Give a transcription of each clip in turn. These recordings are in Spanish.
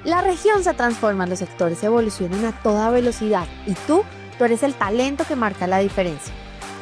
La región se transforma, los sectores evolucionan a toda velocidad y tú eres el talento que marca la diferencia.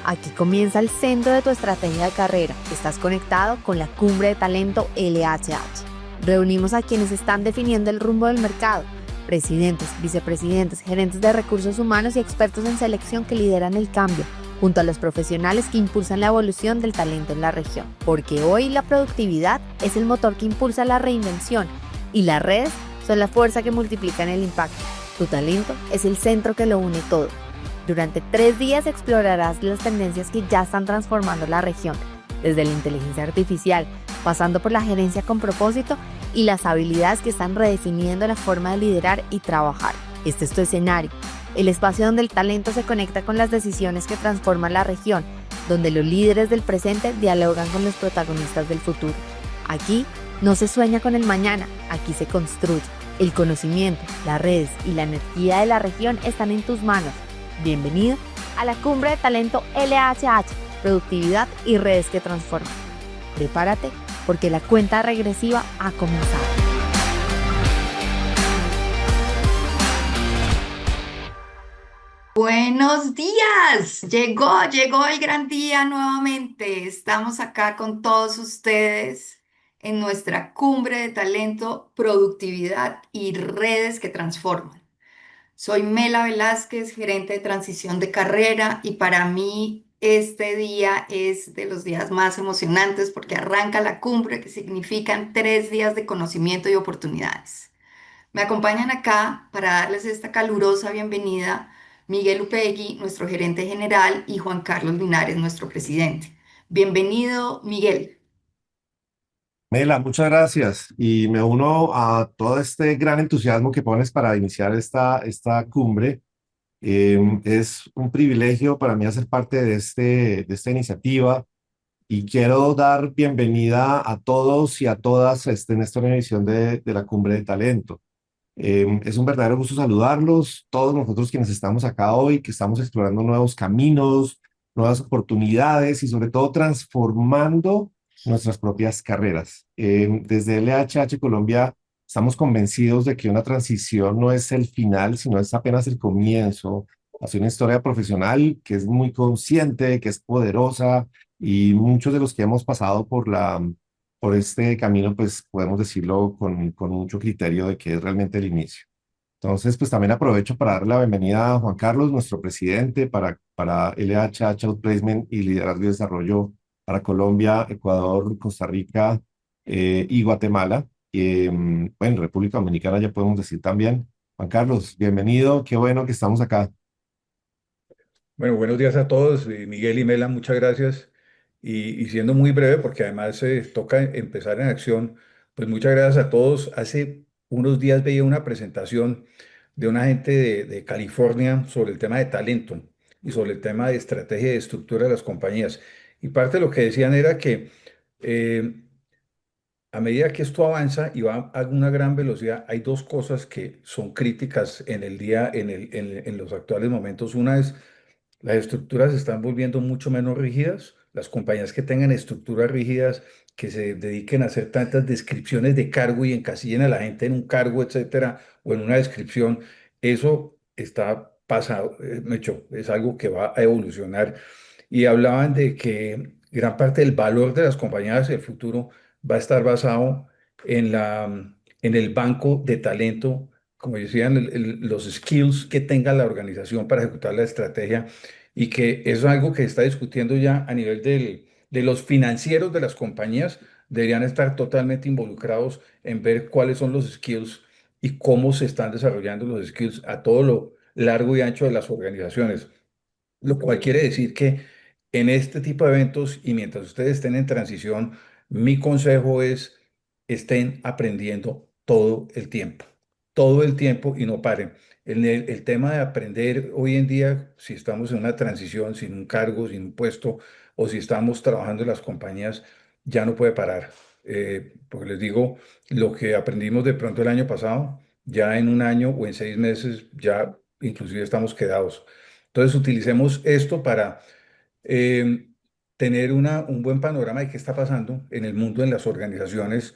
Aquí comienza el centro de tu estrategia de carrera. Estás conectado con la Cumbre de Talento LHH. Reunimos a quienes están definiendo el rumbo del mercado: presidentes, vicepresidentes, gerentes de recursos humanos y expertos en selección que lideran el cambio, junto a los profesionales que impulsan la evolución del talento en la región. Porque hoy la productividad es el motor que impulsa la reinvención y las redes son la fuerza que multiplican el impacto. Tu talento es el centro que lo une todo. Durante 3 días explorarás las tendencias que ya están transformando la región, desde la inteligencia artificial, pasando por la gerencia con propósito y las habilidades que están redefiniendo la forma de liderar y trabajar. Este es tu escenario, el espacio donde el talento se conecta con las decisiones que transforman la región, donde los líderes del presente dialogan con los protagonistas del futuro. Aquí no se sueña con el mañana, aquí se construye. El conocimiento, las redes y la energía de la región están en tus manos. Bienvenido a la Cumbre de Talento LHH, productividad y redes que transforman. Prepárate porque la cuenta regresiva ha comenzado. Buenos días, llegó el gran día nuevamente. Estamos acá con todos ustedes en nuestra cumbre de talento, productividad y redes que transforman. Soy Mela Velázquez, gerente de transición de carrera, y para mí este día es de los días más emocionantes porque arranca la cumbre, que significan 3 días de conocimiento y oportunidades. Me acompañan acá para darles esta calurosa bienvenida Miguel Upegui, nuestro gerente general, y Juan Carlos Linares, nuestro presidente. Bienvenido, Miguel. Mela, muchas gracias y me uno a todo este gran entusiasmo que pones para iniciar esta cumbre. Es un privilegio para mí hacer parte de esta iniciativa y quiero dar bienvenida a todos y a todas en esta nueva edición de la Cumbre de Talento. Es un verdadero gusto saludarlos, todos nosotros quienes estamos acá hoy, que estamos explorando nuevos caminos, nuevas oportunidades y sobre todo transformando nuestras propias carreras. Desde LHH Colombia estamos convencidos de que una transición no es el final, sino es apenas el comienzo hacia una historia profesional que es muy consciente, que es poderosa y muchos de los que hemos pasado por este camino, pues podemos decirlo con mucho criterio de que es realmente el inicio. Entonces, pues también aprovecho para darle la bienvenida a Juan Carlos, nuestro presidente para LHH Outplacement y Liderazgo y Desarrollo para Colombia, Ecuador, Costa Rica y Guatemala. Bueno, República Dominicana ya podemos decir también. Juan Carlos, bienvenido, qué bueno que estamos acá. Bueno, buenos días a todos. Miguel y Mela, muchas gracias. Y siendo muy breve, porque además toca empezar en acción, pues muchas gracias a todos. Hace unos días veía una presentación de una gente de California sobre el tema de talento y sobre el tema de estrategia y de estructura de las compañías. Y parte de lo que decían era que eh, a medida que esto avanza y va a una gran velocidad, hay dos cosas que son críticas en el día, en los actuales momentos. Una es las estructuras se están volviendo mucho menos rígidas. Las compañías que tengan estructuras rígidas, que se dediquen a hacer tantas descripciones de cargo y encasillen a la gente en un cargo, etcétera, o en una descripción, eso está pasado, hecho, es algo que va a evolucionar. Y hablaban de que gran parte del valor de las compañías del futuro va a estar basado en en el banco de talento, como decían, los skills que tenga la organización para ejecutar la estrategia, y que eso es algo que se está discutiendo ya a nivel de los financieros de las compañías. Deberían estar totalmente involucrados en ver cuáles son los skills y cómo se están desarrollando los skills a todo lo largo y ancho de las organizaciones. Lo cual quiere decir que en este tipo de eventos y mientras ustedes estén en transición, mi consejo es estén aprendiendo todo el tiempo y no paren. El tema de aprender hoy en día, si estamos en una transición, sin un cargo, sin un puesto, o si estamos trabajando en las compañías, ya no puede parar. Porque les digo, lo que aprendimos de pronto el año pasado, ya en un año o en 6 meses, ya inclusive estamos quedados. Entonces, utilicemos esto para eh, tener un buen panorama de qué está pasando en el mundo, en las organizaciones,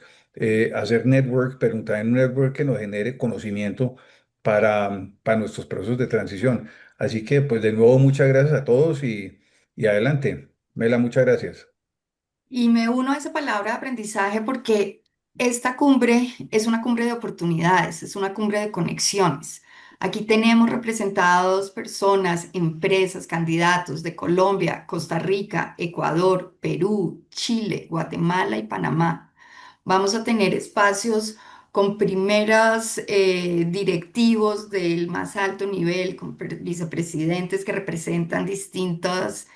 hacer network, pero también un network que nos genere conocimiento para nuestros procesos de transición. Así que, pues de nuevo, muchas gracias a todos y adelante. Mela, muchas gracias. Y me uno a esa palabra de aprendizaje porque esta cumbre es una cumbre de oportunidades, es una cumbre de conexiones. Aquí tenemos representados personas, empresas, candidatos de Colombia, Costa Rica, Ecuador, Perú, Chile, Guatemala y Panamá. Vamos a tener espacios con primeras directivos del más alto nivel, con vicepresidentes que representan distintos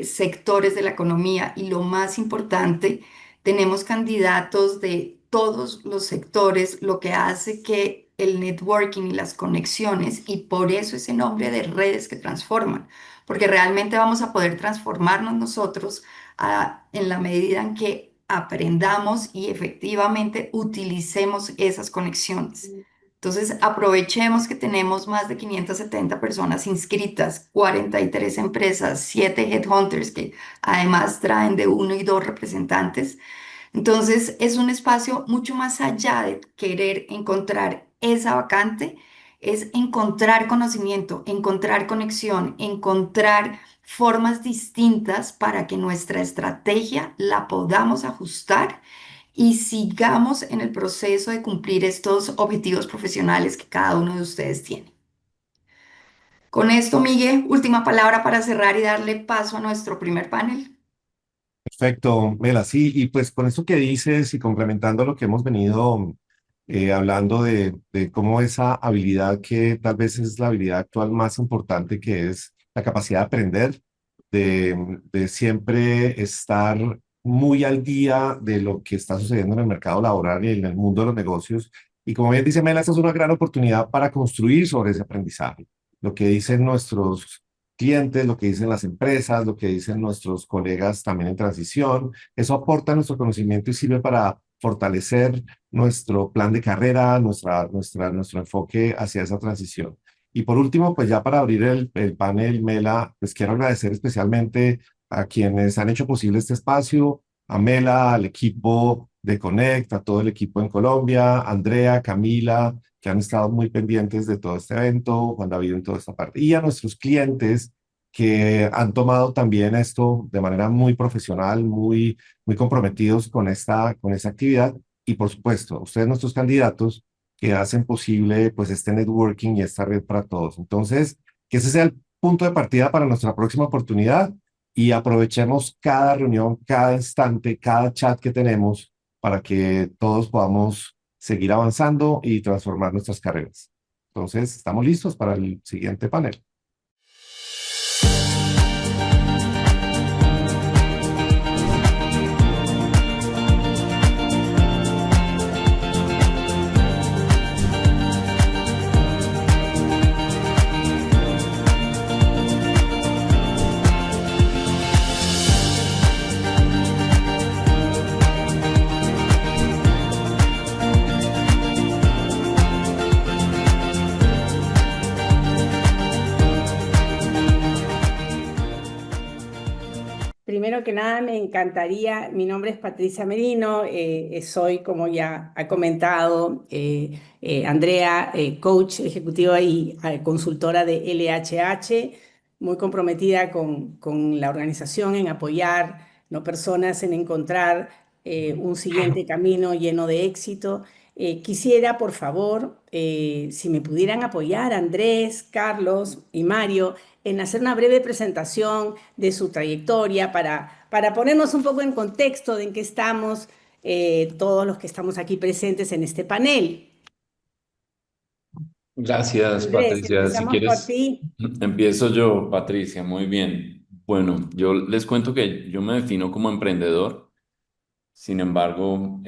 sectores de la economía y lo más importante, tenemos candidatos de todos los sectores, lo que hace que el networking y las conexiones, y por eso ese nombre de redes que transforman, porque realmente vamos a poder transformarnos nosotros en la medida en que aprendamos y efectivamente utilicemos esas conexiones. Entonces, aprovechemos que tenemos más de 570 personas inscritas, 43 empresas, 7 headhunters que además traen de uno y dos representantes. Entonces, es un espacio mucho más allá de querer encontrar esa vacante, es encontrar conocimiento, encontrar conexión, encontrar formas distintas para que nuestra estrategia la podamos ajustar y sigamos en el proceso de cumplir estos objetivos profesionales que cada uno de ustedes tiene. Con esto, Miguel, última palabra para cerrar y darle paso a nuestro primer panel. Perfecto, Mela, sí, y pues con esto que dices y complementando lo que hemos venido hablando de cómo esa habilidad que tal vez es la habilidad actual más importante, que es la capacidad de aprender, de siempre estar muy al día de lo que está sucediendo en el mercado laboral y en el mundo de los negocios. Y como bien dice Mela, esta es una gran oportunidad para construir sobre ese aprendizaje. Lo que dicen nuestros clientes, lo que dicen las empresas, lo que dicen nuestros colegas también en transición. Eso aporta nuestro conocimiento y sirve para fortalecer nuestro plan de carrera, nuestro enfoque hacia esa transición. Y por último, pues ya para abrir el panel, Mela, pues quiero agradecer especialmente a quienes han hecho posible este espacio, a Mela, al equipo de Connect, a todo el equipo en Colombia, Andrea, Camila, que han estado muy pendientes de todo este evento, Juan David en toda esta parte, y a nuestros clientes que han tomado también esto de manera muy profesional, muy comprometidos con esta actividad, y por supuesto, a ustedes, nuestros candidatos, que hacen posible pues este networking y esta red para todos. Entonces, que ese sea el punto de partida para nuestra próxima oportunidad y aprovechemos cada reunión, cada instante, cada chat que tenemos para que todos podamos seguir avanzando y transformar nuestras carreras. Entonces, estamos listos para el siguiente panel. Primero que nada, me encantaría, mi nombre es Patricia Merino, soy, como ya ha comentado Andrea, coach ejecutiva y consultora de LHH, muy comprometida con la organización en apoyar, ¿no?, personas en encontrar un siguiente camino lleno de éxito. Quisiera, por favor, si me pudieran apoyar, Andrés, Carlos y Mario, en hacer una breve presentación de su trayectoria para ponernos un poco en contexto de en qué estamos todos los que estamos aquí presentes en este panel. Gracias, Andrés, Patricia. Si empezamos por quieres, ti. empiezo yo, Patricia. Muy bien. Bueno, yo les cuento que yo me defino como emprendedor. Sin embargo,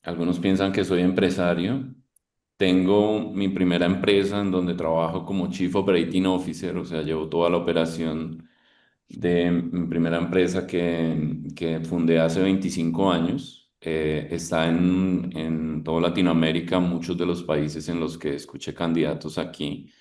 algunos piensan que soy empresario. Tengo mi primera empresa en donde trabajo como Chief Operating Officer, o sea, llevo toda la operación de mi primera empresa que fundé hace 25 años. Está en toda Latinoamérica, muchos de los países en los que escuché candidatos aquí.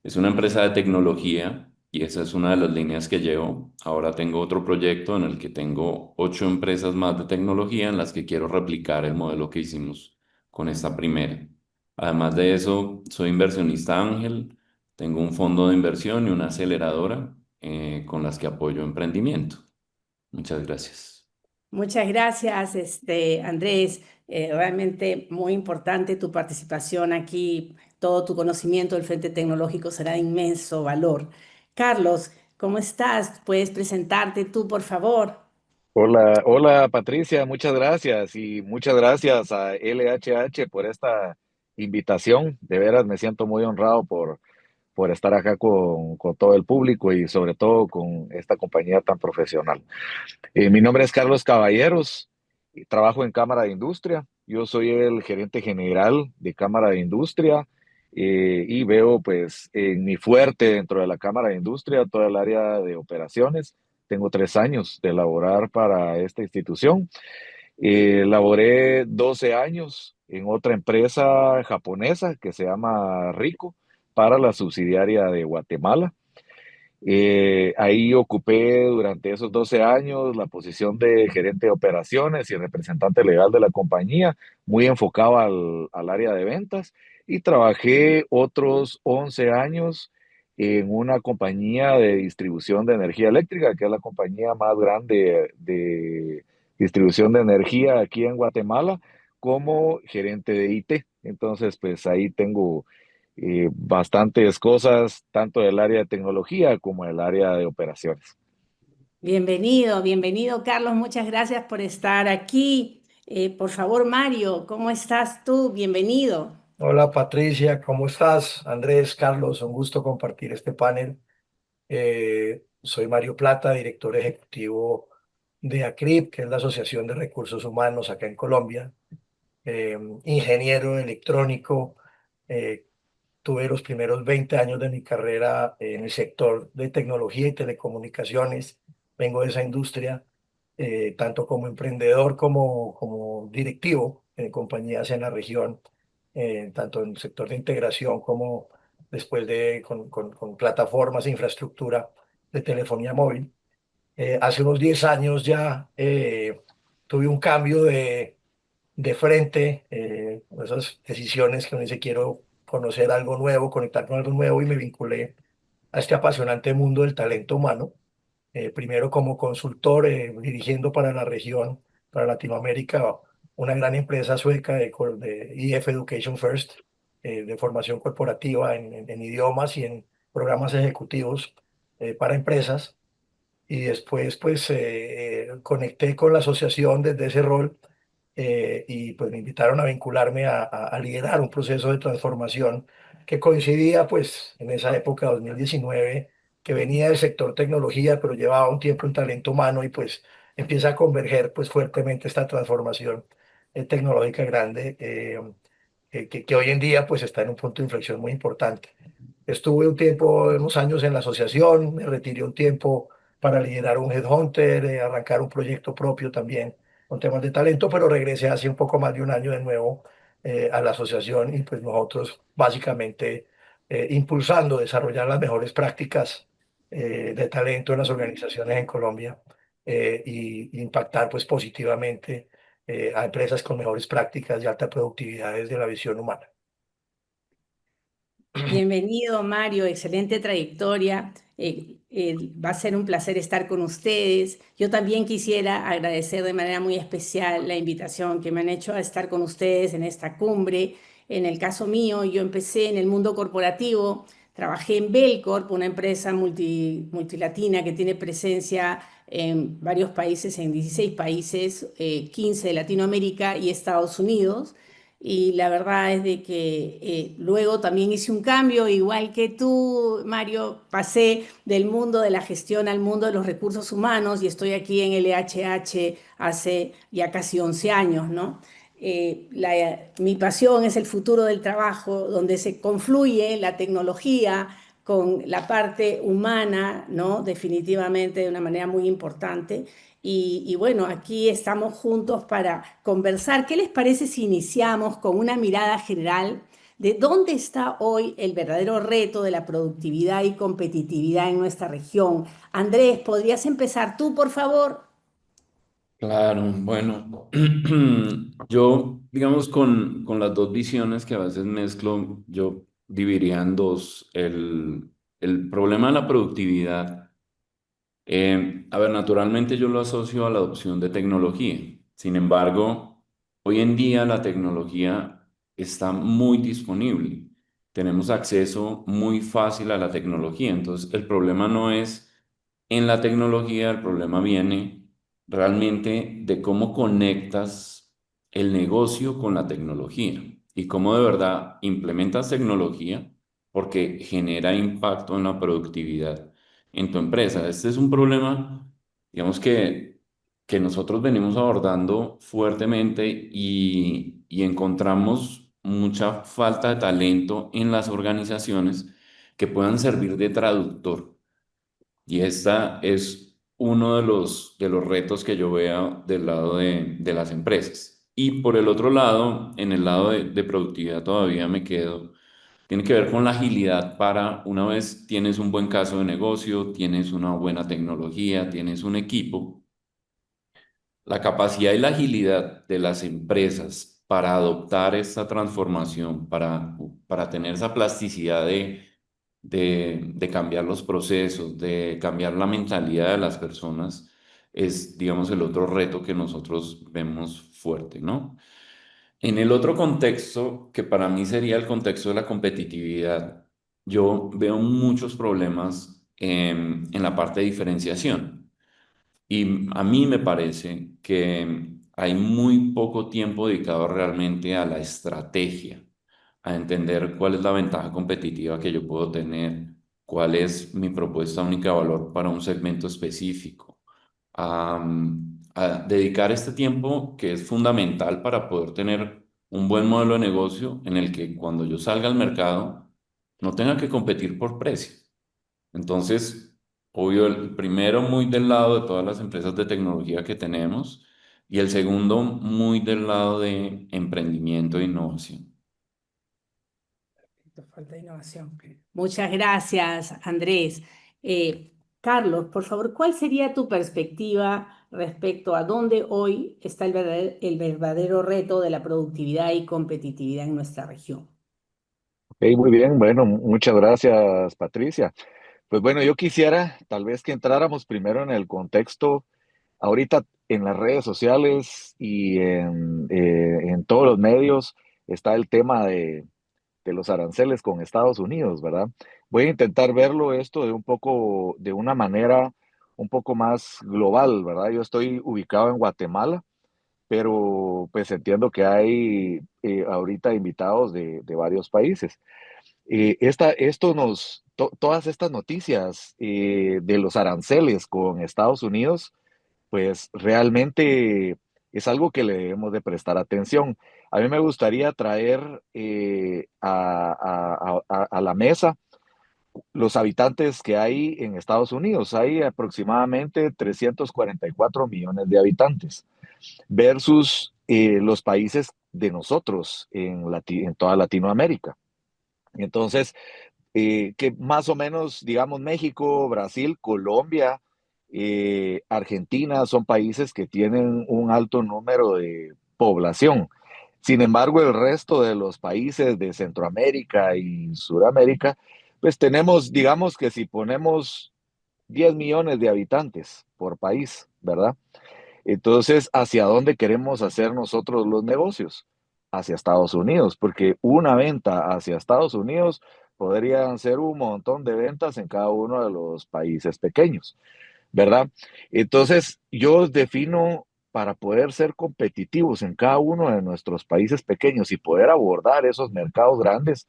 Es una empresa de tecnología y esa es una de las líneas que llevo. Ahora tengo otro proyecto en el que tengo 8 empresas más de tecnología en las que quiero replicar el modelo que hicimos con esta primera. Además de eso, soy inversionista ángel, tengo un fondo de inversión y una aceleradora con las que apoyo emprendimiento. Muchas gracias. Muchas gracias, Andrés. Realmente muy importante tu participación aquí. Todo tu conocimiento del Frente Tecnológico será de inmenso valor. Carlos, ¿cómo estás? ¿Puedes presentarte tú, por favor? Hola, hola Patricia, muchas gracias y muchas gracias a LHH por esta invitación. De veras me siento muy honrado por estar acá con todo el público y sobre todo con esta compañía tan profesional. Mi nombre es Carlos Caballeros y trabajo en Cámara de Industria. Yo soy el gerente general de Cámara de Industria y veo pues en mi fuerte dentro de la Cámara de Industria toda el área de operaciones. Tengo 3 años de laborar para esta institución. Laboré 12 años en otra empresa japonesa que se llama Rico para la subsidiaria de Guatemala. Ahí ocupé durante esos 12 años la posición de gerente de operaciones y representante legal de la compañía, muy enfocado al área de ventas, y trabajé otros 11 años en una compañía de distribución de energía eléctrica, que es la compañía más grande de distribución de energía aquí en Guatemala, como gerente de IT. Entonces, pues ahí tengo bastantes cosas, tanto del área de tecnología como del área de operaciones. Bienvenido, bienvenido, Carlos. Muchas gracias por estar aquí. Por favor, Mario, ¿cómo estás tú? Bienvenido. Hola Patricia, ¿cómo estás? Andrés, Carlos, un gusto compartir este panel. Soy Mario Plata, director ejecutivo de ACRIP, que es la Asociación de Recursos Humanos acá en Colombia. Ingeniero electrónico, eh, tuve los primeros 20 años de mi carrera en el sector de tecnología y telecomunicaciones. Vengo de esa industria, tanto como emprendedor como directivo en compañías en la región, tanto en el sector de integración como después con plataformas e infraestructura de telefonía móvil. Hace unos 10 años ya tuve un cambio de frente, esas decisiones que uno dice quiero conocer algo nuevo, conectar con algo nuevo, y me vinculé a este apasionante mundo del talento humano, primero como consultor, dirigiendo para la región, para Latinoamérica, una gran empresa sueca de EF Education First, de formación corporativa en idiomas y en programas ejecutivos para empresas. Y después pues conecté con la asociación desde ese rol, y pues me invitaron a vincularme a liderar un proceso de transformación que coincidía pues en esa época, 2019, que venía del sector tecnología, pero llevaba un tiempo en talento humano, y pues empieza a converger pues fuertemente esta transformación tecnológica grande, que hoy en día pues está en un punto de inflexión muy importante. Estuve un tiempo, unos años en la asociación, me retiré un tiempo para liderar un headhunter, arrancar un proyecto propio también con temas de talento, pero regresé hace un poco más de un año de nuevo a la asociación, y pues nosotros básicamente impulsando, desarrollar las mejores prácticas de talento en las organizaciones en Colombia, y impactar pues positivamente a empresas con mejores prácticas y alta productividad desde la visión humana. Bienvenido, Mario, excelente trayectoria. Va a ser un placer estar con ustedes. Yo también quisiera agradecer de manera muy especial la invitación que me han hecho a estar con ustedes en esta cumbre. En el caso mío, yo empecé en el mundo corporativo, trabajé en Belcorp, una empresa multilatina que tiene presencia en varios países, en 16 países, 15 de Latinoamérica y Estados Unidos. Y la verdad es de que luego también hice un cambio, igual que tú, Mario, pasé del mundo de la gestión al mundo de los recursos humanos, y estoy aquí en LHH hace ya casi 11 años, ¿no? Mi pasión es el futuro del trabajo, donde se confluye la tecnología con la parte humana, ¿no? Definitivamente de una manera muy importante. Y bueno, aquí estamos juntos para conversar. ¿Qué les parece si iniciamos con una mirada general ¿De dónde está hoy el verdadero reto de la productividad y competitividad en nuestra región? Andrés, ¿podrías empezar tú, por favor? Claro, bueno, yo, digamos, con las dos visiones que a veces mezclo, yo dividiría en dos. El problema de la productividad. A ver, naturalmente yo lo asocio a la adopción de tecnología. Sin embargo, hoy en día la tecnología está muy disponible. Tenemos acceso muy fácil a la tecnología. Entonces, el problema no es en la tecnología, el problema viene realmente de cómo conectas el negocio con la tecnología y cómo de verdad implementas tecnología porque genera impacto en la productividad en tu empresa. Este es un problema, digamos que nosotros venimos abordando fuertemente y encontramos mucha falta de talento en las organizaciones que puedan servir de traductor. Y esta es uno de los retos que yo veo del lado de las empresas. Y por el otro lado, en el lado de productividad todavía me quedo. Tiene que ver con la agilidad para una vez tienes un buen caso de negocio, tienes una buena tecnología, tienes un equipo, la capacidad y la agilidad de las empresas para adoptar esta transformación, para tener esa plasticidad de cambiar los procesos, de cambiar la mentalidad de las personas, es, digamos, el otro reto que nosotros vemos fuerte, ¿no? En el otro contexto, que para mí sería el contexto de la competitividad, yo veo muchos problemas en la parte de diferenciación. Y a mí me parece que hay muy poco tiempo dedicado realmente a la estrategia, a entender cuál es la ventaja competitiva que yo puedo tener, cuál es mi propuesta única de valor para un segmento específico, a dedicar este tiempo que es fundamental para poder tener un buen modelo de negocio en el que cuando yo salga al mercado no tenga que competir por precio. Entonces, obvio, el primero muy del lado de todas las empresas de tecnología que tenemos y el segundo muy del lado de emprendimiento e innovación. Falta de innovación. Muchas gracias, Andrés. Carlos, por favor, ¿cuál sería tu perspectiva respecto a dónde hoy está el verdadero reto de la productividad y competitividad en nuestra región? Ok, muy bien, bueno, muchas gracias, Patricia. Pues bueno, yo quisiera tal vez que entráramos primero en el contexto. Ahorita en las redes sociales y en todos los medios está el tema de los aranceles con Estados Unidos, ¿verdad? Voy a intentar verlo esto de un poco, de una manera un poco más global, ¿verdad? Yo estoy ubicado en Guatemala, pero pues entiendo que hay ahorita invitados de varios países. Todas estas noticias de los aranceles con Estados Unidos, pues realmente es algo que le debemos de prestar atención. A mí me gustaría traer a la mesa los habitantes que hay en Estados Unidos. Hay aproximadamente 344 millones de habitantes versus los países de nosotros en toda Latinoamérica. Entonces, que más o menos, digamos, México, Brasil, Colombia, Argentina son países que tienen un alto número de población. Sin embargo, el resto de los países de Centroamérica y Sudamérica, pues tenemos, digamos que si ponemos 10 millones de habitantes por país, ¿verdad? Entonces, ¿hacia dónde queremos hacer nosotros los negocios? Hacia Estados Unidos, porque una venta hacia Estados Unidos podrían ser un montón de ventas en cada uno de los países pequeños, ¿verdad? Entonces, yo defino para poder ser competitivos en cada uno de nuestros países pequeños y poder abordar esos mercados grandes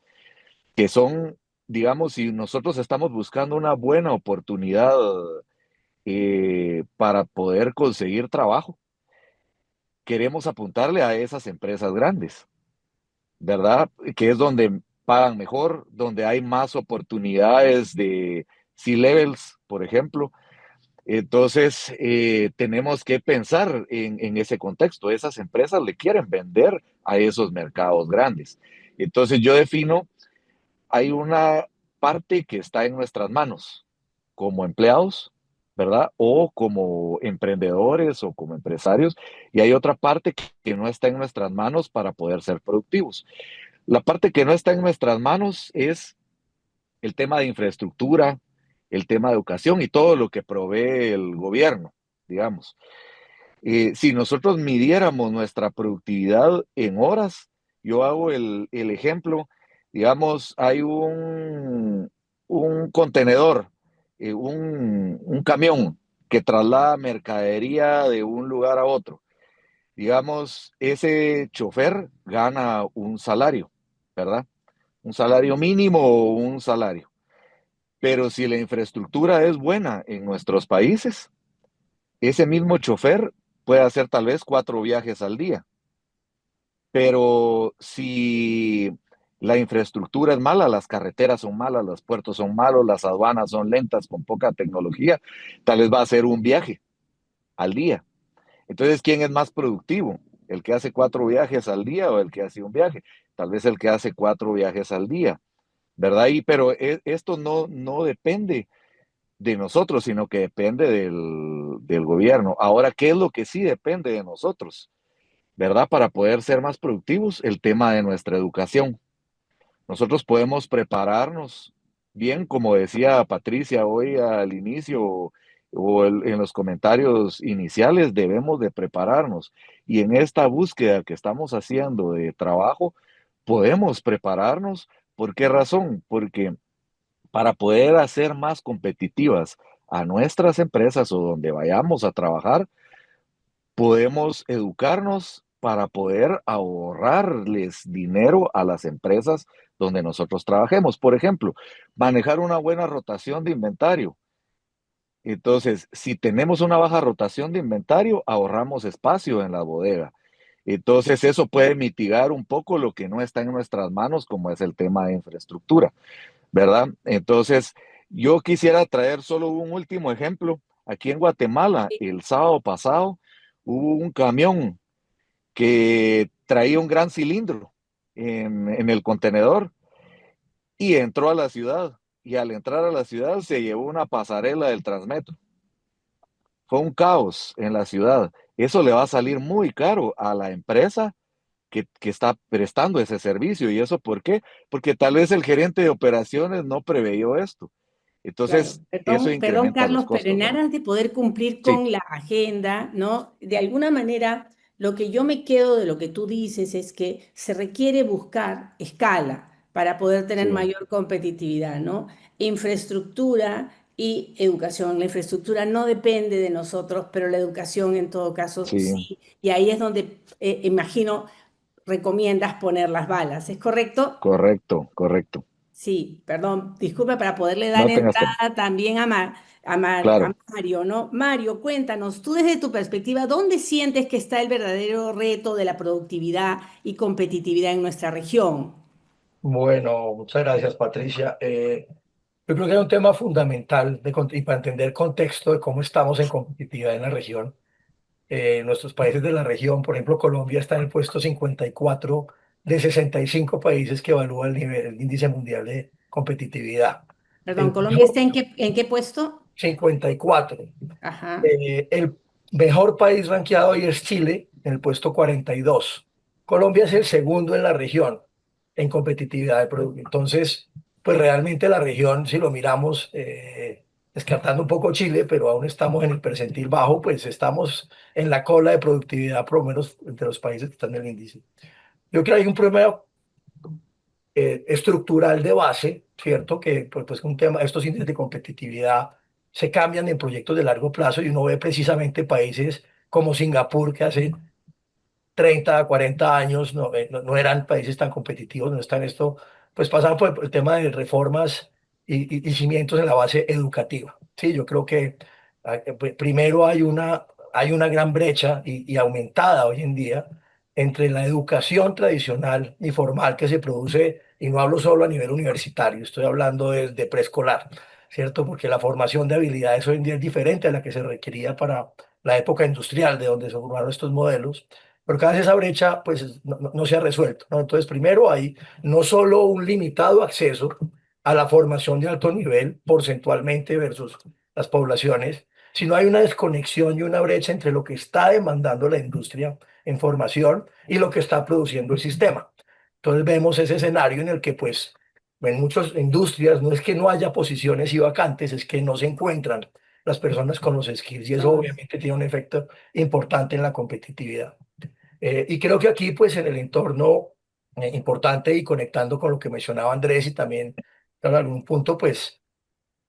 que son, digamos, si nosotros estamos buscando una buena oportunidad para poder conseguir trabajo, queremos apuntarle a esas empresas grandes, ¿verdad? Que es donde pagan mejor, donde hay más oportunidades de C-levels, por ejemplo. Entonces, tenemos que pensar en ese contexto. Esas empresas le quieren vender a esos mercados grandes. Entonces yo defino, hay una parte que está en nuestras manos como empleados, ¿verdad? O como emprendedores o como empresarios, y hay otra parte que no está en nuestras manos para poder ser productivos. La parte que no está en nuestras manos es el tema de infraestructura, el tema de educación y todo lo que provee el gobierno, digamos. Si nosotros midiéramos nuestra productividad en horas, yo hago el ejemplo, digamos, hay un contenedor, un camión que traslada mercadería de un lugar a otro. Digamos, ese chofer gana un salario, ¿verdad? Un salario mínimo o un salario. Pero si la infraestructura es buena en nuestros países, ese mismo chofer puede hacer tal vez 4 viajes al día. Pero si la infraestructura es mala, las carreteras son malas, los puertos son malos, las aduanas son lentas, con poca tecnología, tal vez va a hacer un viaje al día. Entonces, ¿quién es más productivo? ¿El que hace 4 viajes al día o el que hace un viaje? Tal vez el que hace 4 viajes al día, ¿verdad? Pero esto no depende de nosotros, sino que depende del gobierno. Ahora, ¿qué es lo que sí depende de nosotros? ¿Verdad? Para poder ser más productivos, el tema de nuestra educación. Nosotros podemos prepararnos bien, como decía Patricia hoy al inicio en los comentarios iniciales, debemos de prepararnos. Y en esta búsqueda que estamos haciendo de trabajo, podemos prepararnos. ¿Por qué razón? Porque para poder hacer más competitivas a nuestras empresas o donde vayamos a trabajar, podemos educarnos para poder ahorrarles dinero a las empresas donde nosotros trabajemos. Por ejemplo, manejar una buena rotación de inventario. Entonces, si tenemos una baja rotación de inventario, ahorramos espacio en la bodega. Entonces, eso puede mitigar un poco lo que no está en nuestras manos, como es el tema de infraestructura, ¿verdad? Entonces, yo quisiera traer solo un último ejemplo. Aquí en Guatemala, el sábado pasado, hubo un camión que traía un gran cilindro en el contenedor y entró a la ciudad. Y al entrar a la ciudad se llevó una pasarela del Transmetro. Fue un caos en la ciudad. Eso le va a salir muy caro a la empresa que está prestando ese servicio. ¿Y eso por qué? Porque tal vez el gerente de operaciones no preveyó esto. Claro, Entonces, eso perdón, incrementa los Carlos, pero costos, en ¿verdad? aras de poder cumplir Sí, con la agenda, ¿no? De alguna manera, lo que yo me quedo de lo que tú dices es que se requiere buscar escala para poder tener sí, mayor competitividad, ¿no? Infraestructura y educación. La infraestructura no depende de nosotros, pero la educación en todo caso sí, sí. Y ahí es donde, imagino, recomiendas poner las balas, ¿es correcto? correcto, correcto. Sí, perdón, disculpa para poderle dar No tengas pena. entrada también a Claro. Mario, ¿no? Mario, cuéntanos, tú desde tu perspectiva, ¿dónde sientes que está el verdadero reto de la productividad y competitividad en nuestra región? Bueno, muchas gracias, Patricia. Yo creo que hay un tema fundamental y para entender el contexto de cómo estamos en competitividad en la región. Nuestros países de la región, por ejemplo, Colombia está en el puesto 54 de 65 países que evalúa el índice mundial de competitividad. Perdón, El ¿Colombia está mejor, en qué puesto? 54. Ajá. El mejor país rankeado hoy es Chile, en el puesto 42. Colombia es el segundo en la región en competitividad de producto. Entonces, pues realmente la región, si lo miramos, descartando un poco Chile, pero aún estamos en el percentil bajo, pues estamos en la cola de productividad, por lo menos entre los países que están en el índice. Yo creo que hay un problema estructural de base, ¿cierto? Que pues un tema, estos índices de competitividad se cambian en proyectos de largo plazo y uno ve precisamente países como Singapur que hace 30, 40 años no eran países tan competitivos, no están esto, pues pasaron por el tema de reformas y cimientos en la base educativa. Sí, yo creo que primero hay una gran brecha y aumentada hoy en día entre la educación tradicional y formal que se produce, y no hablo solo a nivel universitario, estoy hablando de preescolar, ¿cierto? Porque la formación de habilidades hoy en día es diferente a la que se requería para la época industrial, de donde se formaron estos modelos pero cada vez esa brecha pues no se ha resuelto, ¿no? Entonces, primero hay no solo un limitado acceso a la formación de alto nivel porcentualmente versus las poblaciones, sino hay una desconexión y una brecha entre lo que está demandando la industria en formación y lo que está produciendo el sistema. Entonces vemos ese escenario en el que pues en muchas industrias no es que no haya posiciones y vacantes, es que no se encuentran las personas con los skills y eso obviamente tiene un efecto importante en la competitividad. Y creo que aquí, pues en el entorno importante y conectando con lo que mencionaba Andrés y también en algún punto, pues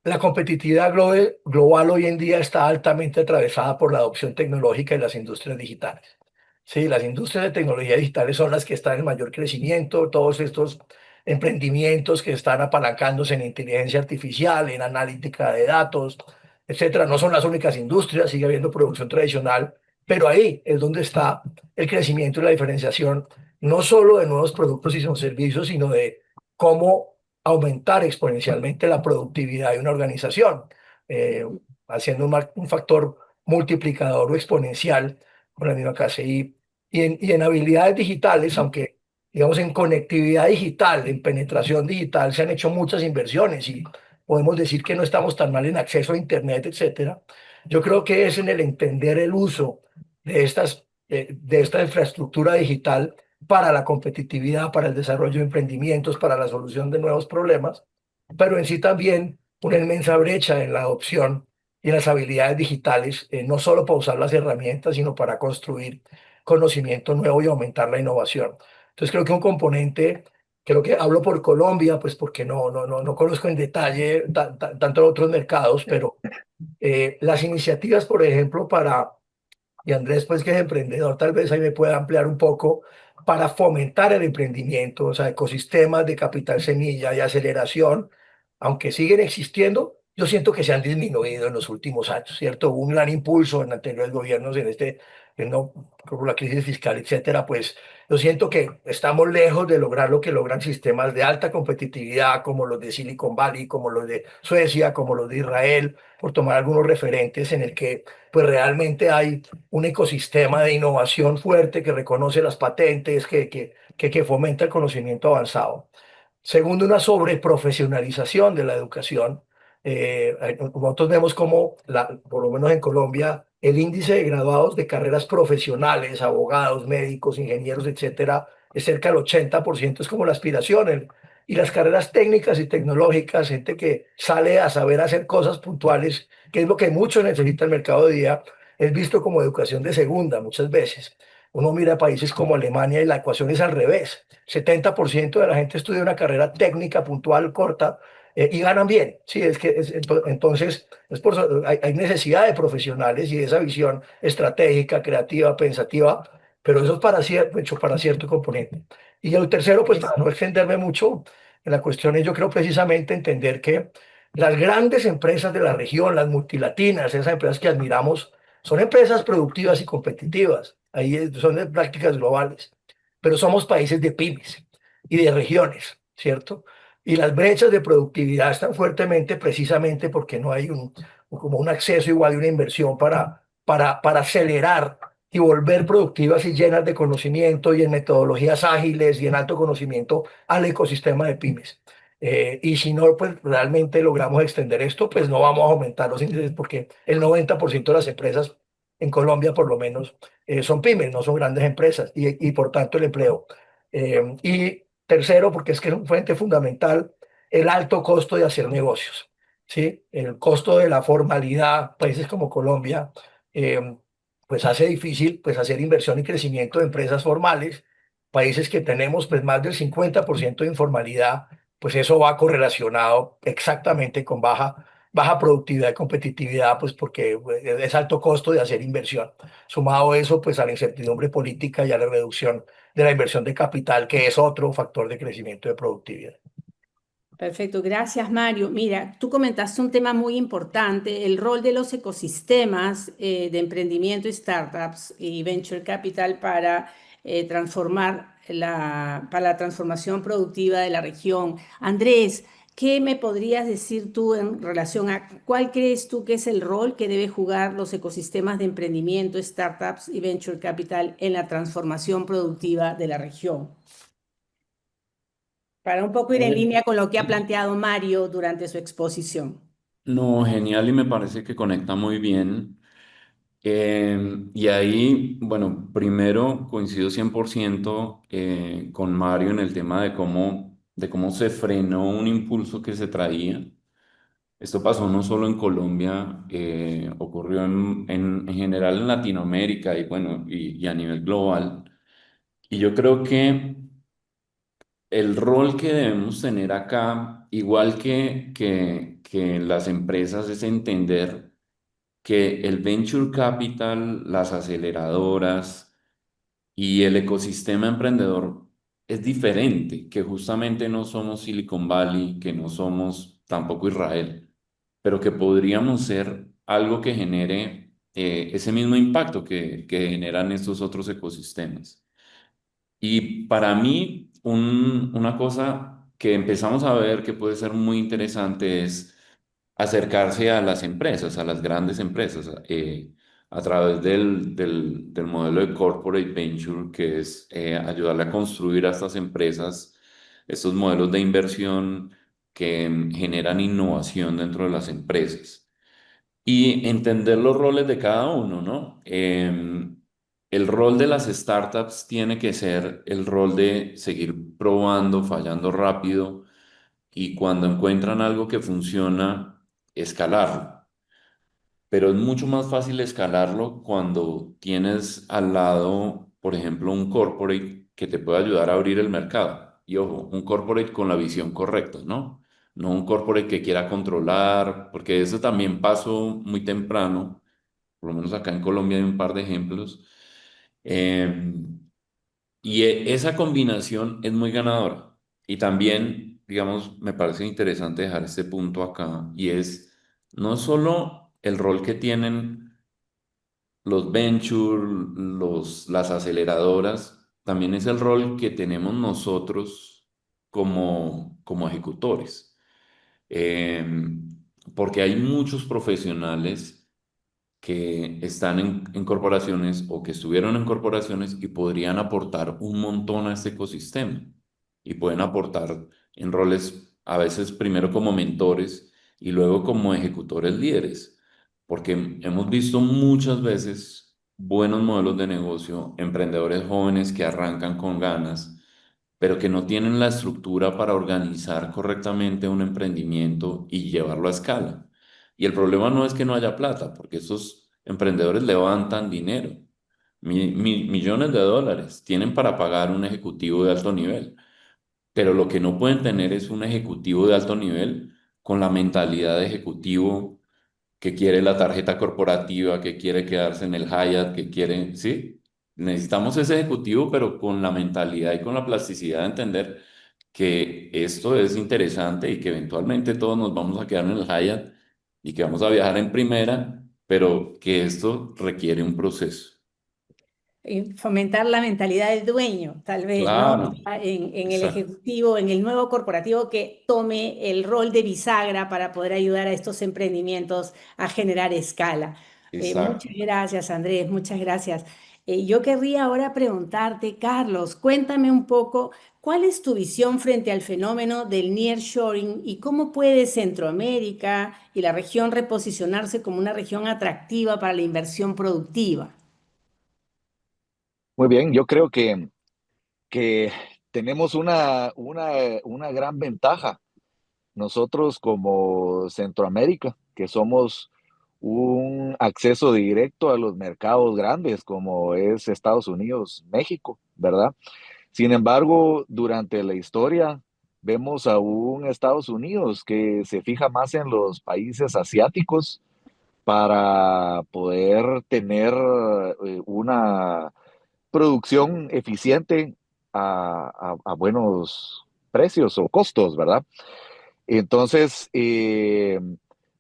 la competitividad global hoy en día está altamente atravesada por la adopción tecnológica y las industrias digitales. Sí, las industrias de tecnología digitales son las que están en mayor crecimiento, todos estos emprendimientos que están apalancándose en inteligencia artificial, en analítica de datos, etcétera. No son las únicas industrias, sigue habiendo producción tradicional, pero ahí es donde está el crecimiento y la diferenciación, no solo de nuevos productos y servicios, sino de cómo aumentar exponencialmente la productividad de una organización, eh, haciendo un factor multiplicador o exponencial con la misma clase. Y en habilidades digitales, aunque digamos en conectividad digital, en penetración digital, se han hecho muchas inversiones y podemos decir que no estamos tan mal en acceso a Internet, etcétera. Yo creo que es en el entender el uso de esta infraestructura digital para la competitividad, para el desarrollo de emprendimientos, para la solución de nuevos problemas, pero en sí también una inmensa brecha en la adopción y en las habilidades digitales, no solo para usar las herramientas, sino para construir conocimiento nuevo y aumentar la innovación. Entonces creo que un componente, creo que hablo por Colombia, pues porque no conozco en detalle tanto otros mercados, pero las iniciativas, por ejemplo, y Andrés, pues que es emprendedor, tal vez ahí me pueda ampliar un poco para fomentar el emprendimiento, o sea, ecosistemas de capital semilla y aceleración, aunque siguen existiendo, yo siento que se han disminuido en los últimos años, ¿cierto? Hubo un gran impulso en anteriores gobiernos no, por la crisis fiscal, etcétera, pues yo siento que estamos lejos de lograr lo que logran sistemas de alta competitividad como los de Silicon Valley, como los de Suecia, como los de Israel, por tomar algunos referentes en el que pues realmente hay un ecosistema de innovación fuerte que reconoce las patentes, que fomenta el conocimiento avanzado. Segundo, una sobreprofesionalización de la educación. Nosotros vemos como, por lo menos en Colombia, el índice de graduados de carreras profesionales, abogados, médicos, ingenieros, etcétera, es cerca del 80%, es como la aspiración. Y las carreras técnicas y tecnológicas, gente que sale a saber hacer cosas puntuales, que es lo que mucho necesita el mercado de día, es visto como educación de segunda muchas veces. Uno mira países como Alemania y la ecuación es al revés. 70% de la gente estudia una carrera técnica puntual, corta, y ganan bien. Sí, entonces hay necesidad de profesionales y de esa visión estratégica, creativa, pensativa, pero eso es hecho para cierto componente. Y el tercero, pues para no extenderme mucho en la cuestión, yo creo precisamente entender que las grandes empresas de la región, las multilatinas, esas empresas que admiramos, son empresas productivas y competitivas. Son de prácticas globales, pero somos países de pymes y de regiones, ¿cierto? Y las brechas de productividad están fuertemente precisamente porque no hay como un acceso igual de una inversión para acelerar y volver productivas y llenas de conocimiento y en metodologías ágiles y en alto conocimiento al ecosistema de pymes. Y si no, pues realmente logramos extender esto, pues no vamos a aumentar los índices porque el 90% de las empresas en Colombia, por lo menos, son pymes, no son grandes empresas y por tanto el empleo. Y tercero, porque es que es un fuente fundamental, el alto costo de hacer negocios. ¿Sí? El costo de la formalidad, países como Colombia, eh, pues hace difícil pues hacer inversión y crecimiento de empresas formales. Países que tenemos pues más del 50% de informalidad, pues eso va correlacionado exactamente con baja productividad y competitividad, pues porque es alto costo de hacer inversión. Sumado eso, pues a la incertidumbre política y a la reducción de la inversión de capital, que es otro factor de crecimiento de productividad. Perfecto, gracias Mario. Mira, tú comentaste un tema muy importante, el rol de los ecosistemas de emprendimiento y startups y venture capital para para la transformación productiva de la región. Andrés, ¿qué me podrías decir tú en relación a cuál crees tú que es el rol que debe jugar los ecosistemas de emprendimiento, startups y venture capital en la transformación productiva de la región? Para un poco ir en línea con lo que ha planteado Mario durante su exposición. No, genial y me parece que conecta muy bien. Y ahí, bueno, primero coincido 100% con Mario en el tema de cómo se frenó un impulso que se traía. Esto pasó no solo en Colombia, ocurrió en general en Latinoamérica y bueno, y a nivel global. Y yo creo que el rol que debemos tener acá, igual que en las empresas, es entender que el venture capital, las aceleradoras y el ecosistema emprendedor es diferente, que justamente no somos Silicon Valley, que no somos tampoco Israel, pero que podríamos ser algo que genere ese mismo impacto que generan estos otros ecosistemas. Y para mí, una cosa que empezamos a ver que puede ser muy interesante es acercarse a las empresas, a las grandes empresas, a través del modelo de corporate venture, que es ayudarle a construir a estas empresas, estos modelos de inversión que generan innovación dentro de las empresas y entender los roles de cada uno, ¿no? El rol de las startups tiene que ser el rol de seguir probando, fallando rápido y cuando encuentran algo que funciona, escalarlo. Pero es mucho más fácil escalarlo cuando tienes al lado, por ejemplo, un corporate que te puede ayudar a abrir el mercado. Y ojo, un corporate con la visión correcta, ¿no? No un corporate que quiera controlar, porque eso también pasó muy temprano, por lo menos acá en Colombia hay un par de ejemplos. Esa combinación es muy ganadora. Y también, digamos, me parece interesante dejar este punto acá, y es no solo el rol que tienen los venture, las aceleradoras, también es el rol que tenemos nosotros como ejecutores. Eh, Porque hay muchos profesionales que están en corporaciones o que estuvieron en corporaciones y podrían aportar un montón a este ecosistema y pueden aportar en roles a veces primero como mentores y luego como ejecutores líderes, porque hemos visto muchas veces buenos modelos de negocio, emprendedores jóvenes que arrancan con ganas, pero que no tienen la estructura para organizar correctamente un emprendimiento y llevarlo a escala. Y el problema no es que no haya plata, porque esos emprendedores levantan dinero, millones de dólares, tienen para pagar un ejecutivo de alto nivel, pero lo que no pueden tener es un ejecutivo de alto nivel con la mentalidad de ejecutivo que quiere la tarjeta corporativa, que quiere quedarse en el Hyatt, que quiere, ¿sí? Necesitamos ese ejecutivo, pero con la mentalidad y con la plasticidad de entender que esto es interesante y que eventualmente todos nos vamos a quedar en el Hyatt y que vamos a viajar en primera, pero que esto requiere un proceso. Fomentar la mentalidad del dueño, tal vez, ¿no? Claro, En el exacto, ejecutivo, en el nuevo corporativo que tome el rol de bisagra para poder ayudar a estos emprendimientos a generar escala. exacto. Muchas gracias, Andrés, muchas gracias. Yo querría ahora preguntarte, Carlos, cuéntame un poco, ¿cuál es tu visión frente al fenómeno del nearshoring y cómo puede Centroamérica y la región reposicionarse como una región atractiva para la inversión productiva? Muy bien, yo creo que tenemos una gran ventaja nosotros como Centroamérica, que somos un acceso directo a los mercados grandes como es Estados Unidos, México, ¿verdad? Sin embargo, durante la historia vemos a un Estados Unidos que se fija más en los países asiáticos para poder tener una producción eficiente a buenos precios o costos, ¿verdad? Entonces,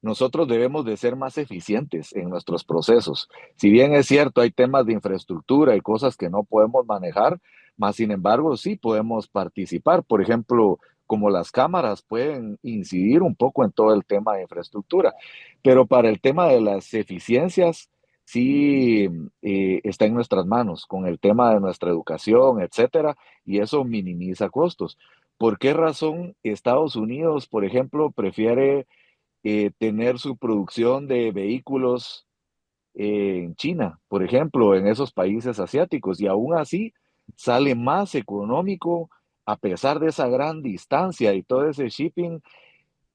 nosotros debemos de ser más eficientes en nuestros procesos. Si bien es cierto, hay temas de infraestructura y cosas que no podemos manejar, más sin embargo, sí podemos participar. Por ejemplo, como las cámaras pueden incidir un poco en todo el tema de infraestructura, pero para el tema de las eficiencias, sí está en nuestras manos con el tema de nuestra educación, etcétera, y eso minimiza costos. ¿Por qué razón Estados Unidos, por ejemplo, prefiere tener su producción de vehículos en China, por ejemplo, en esos países asiáticos, y aún así sale más económico, a pesar de esa gran distancia y todo ese shipping,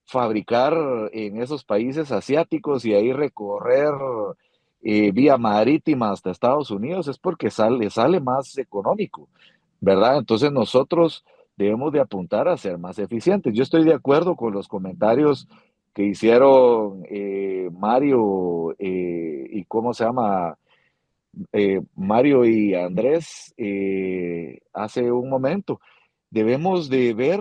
fabricar en esos países asiáticos y ahí recorrer vía marítima hasta Estados Unidos? Es porque sale más económico, ¿verdad? Entonces nosotros debemos de apuntar a ser más eficientes. Yo estoy de acuerdo con los comentarios que hicieron Mario y cómo se llama, Mario y Andrés hace un momento. Debemos de ver,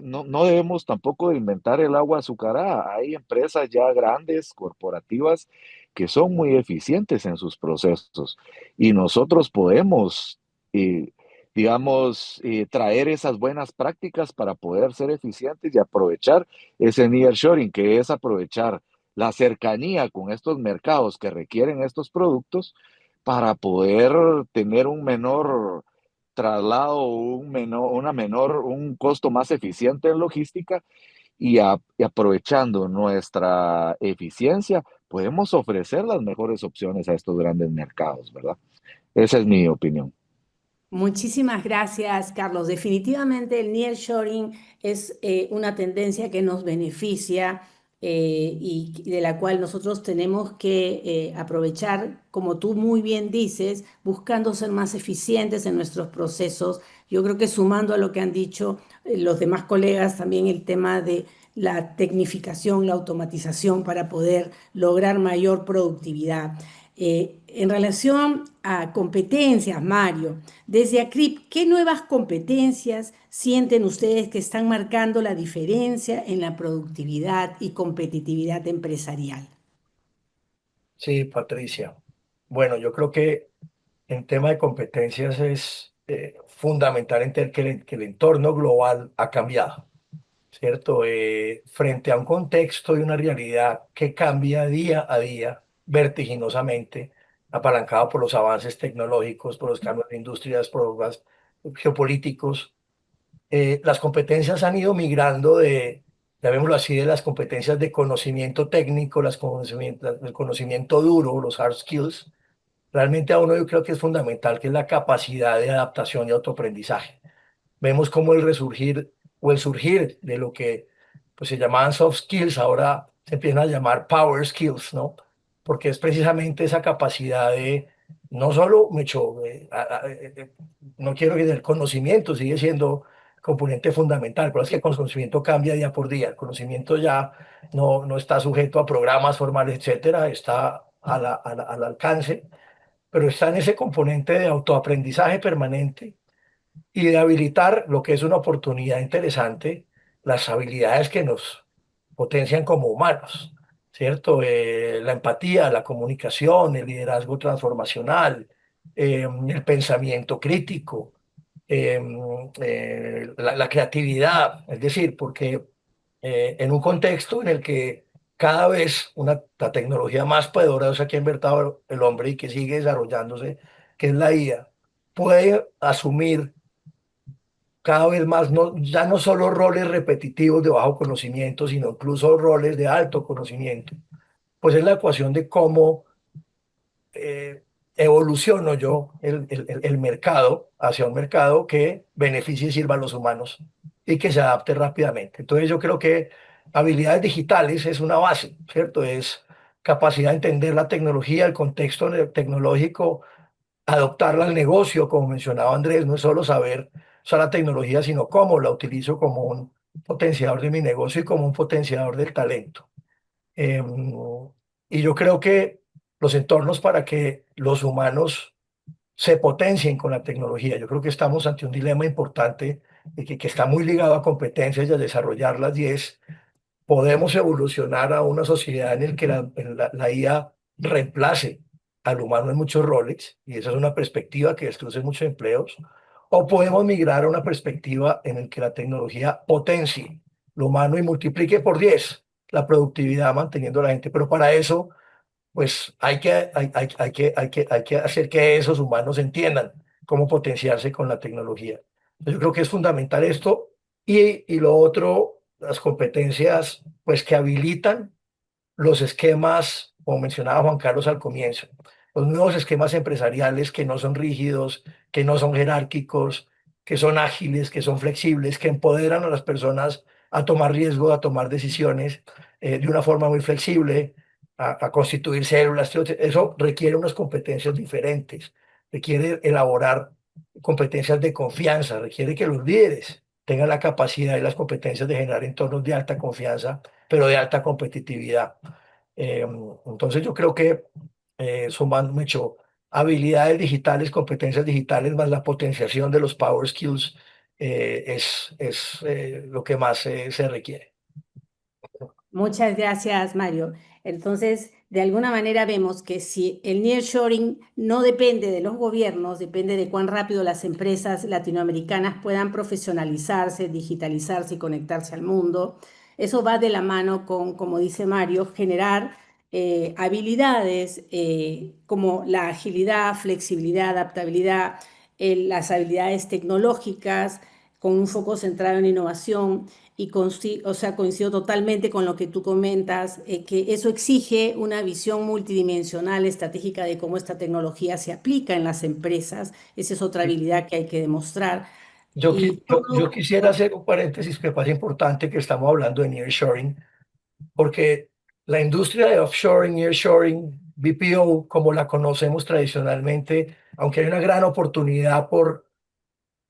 no debemos tampoco de inventar el agua azucarada. Hay empresas ya grandes, corporativas, que son muy eficientes en sus procesos y nosotros podemos, eh, digamos, traer esas buenas prácticas para poder ser eficientes y aprovechar ese nearshoring, que es aprovechar la cercanía con estos mercados que requieren estos productos para poder tener un menor traslado, un costo más eficiente en logística y aprovechando nuestra eficiencia, podemos ofrecer las mejores opciones a estos grandes mercados, ¿verdad? Esa es mi opinión. Muchísimas gracias, Carlos. Definitivamente el nearshoring es una tendencia que nos beneficia y de la cual nosotros tenemos que aprovechar, como tú muy bien dices, buscando ser más eficientes en nuestros procesos. Yo creo que sumando a lo que han dicho los demás colegas, también el tema de la tecnificación, la automatización para poder lograr mayor productividad. En relación a competencias, Mario, desde ACRIP, ¿qué nuevas competencias sienten ustedes que están marcando la diferencia en la productividad y competitividad empresarial? Sí, Patricia. Bueno, yo creo que en tema de competencias es fundamental entender que el entorno global ha cambiado, ¿cierto? Frente a un contexto y una realidad que cambia día a día vertiginosamente, apalancado por los avances tecnológicos, por los cambios de industrias, por los más geopolíticos, las competencias han ido migrando llamémoslo así, de las competencias de conocimiento técnico, el conocimiento duro, los hard skills. Realmente a uno yo creo que es fundamental, que es la capacidad de adaptación y autoaprendizaje. Vemos cómo el resurgir o el surgir de lo que pues, se llamaban soft skills, ahora se empiezan a llamar power skills, ¿no? Porque es precisamente esa capacidad de, no solo, mucho, no quiero que el conocimiento sigue siendo componente fundamental, pero es que el conocimiento cambia día por día. El conocimiento ya no está sujeto a programas formales, etcétera, está al alcance, pero está en ese componente de autoaprendizaje permanente y de habilitar lo que es una oportunidad interesante, las habilidades que nos potencian como humanos, ¿cierto? La empatía, la comunicación, el liderazgo transformacional, el pensamiento crítico, eh, la creatividad, es decir, porque en un contexto en el que cada vez la tecnología más poderosa que ha inventado el hombre y que sigue desarrollándose, que es la IA, puede asumir cada vez más, ya no solo roles repetitivos de bajo conocimiento, sino incluso roles de alto conocimiento. Pues es la ecuación de cómo eh, evoluciono yo el mercado hacia un mercado que beneficie y sirva a los humanos y que se adapte rápidamente. Entonces yo creo que habilidades digitales es una base, ¿cierto? Es capacidad de entender la tecnología, el contexto tecnológico, adoptarla al negocio, como mencionaba Andrés, no es solo saber usar la tecnología, sino cómo la utilizo como un potenciador de mi negocio y como un potenciador del talento. Eh, y yo creo que los entornos para que los humanos se potencien con la tecnología, yo creo que estamos ante un dilema importante y que está muy ligado a competencias y a desarrollarlas, y es: podemos evolucionar a una sociedad en la que la IA reemplace al humano en muchos roles, y esa es una perspectiva que destruye muchos empleos, o podemos migrar a una perspectiva en la que la tecnología potencie lo humano y multiplique por 10 la productividad manteniendo a la gente. Pero para eso, pues hay que hacer que esos humanos entiendan cómo potenciarse con la tecnología. Yo creo que es fundamental esto y lo otro, las competencias pues que habilitan los esquemas, como mencionaba Juan Carlos al comienzo, los nuevos esquemas empresariales que no son rígidos, que no son jerárquicos, que son ágiles, que son flexibles, que empoderan a las personas a tomar riesgo, a tomar decisiones de una forma muy flexible, a constituir células. Eso requiere unas competencias diferentes, requiere elaborar competencias de confianza, requiere que los líderes tengan la capacidad y las competencias de generar entornos de alta confianza, pero de alta competitividad. Eh, entonces yo creo que sumando mucho habilidades digitales, competencias digitales, más la potenciación de los power skills, es lo que más se requiere. Muchas gracias, Mario. Entonces, de alguna manera vemos que si el nearshoring no depende de los gobiernos, depende de cuán rápido las empresas latinoamericanas puedan profesionalizarse, digitalizarse y conectarse al mundo. Eso va de la mano con, como dice Mario, generar habilidades como la agilidad, flexibilidad, adaptabilidad, las habilidades tecnológicas con un foco centrado en innovación y o sea, coincido totalmente con lo que tú comentas, que eso exige una visión multidimensional, estratégica de cómo esta tecnología se aplica en las empresas. Esa es otra habilidad que hay que demostrar. Y Yo quisiera hacer un paréntesis que me parece importante que estamos hablando de nearshoring, porque la industria de offshoring, nearshoring, BPO, como la conocemos tradicionalmente, aunque hay una gran oportunidad por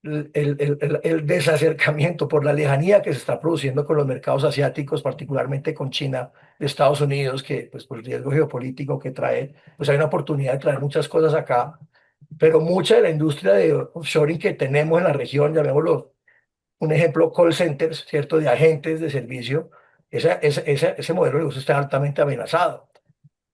el desacercamiento, por la lejanía que se está produciendo con los mercados asiáticos, particularmente con China, de Estados Unidos, que pues por el riesgo geopolítico que trae, pues hay una oportunidad de traer muchas cosas acá, pero mucha de la industria de offshoring que tenemos en la región, llamémoslo un ejemplo, call centers, ¿cierto? De agentes de servicio, ese modelo de negocio está altamente amenazado,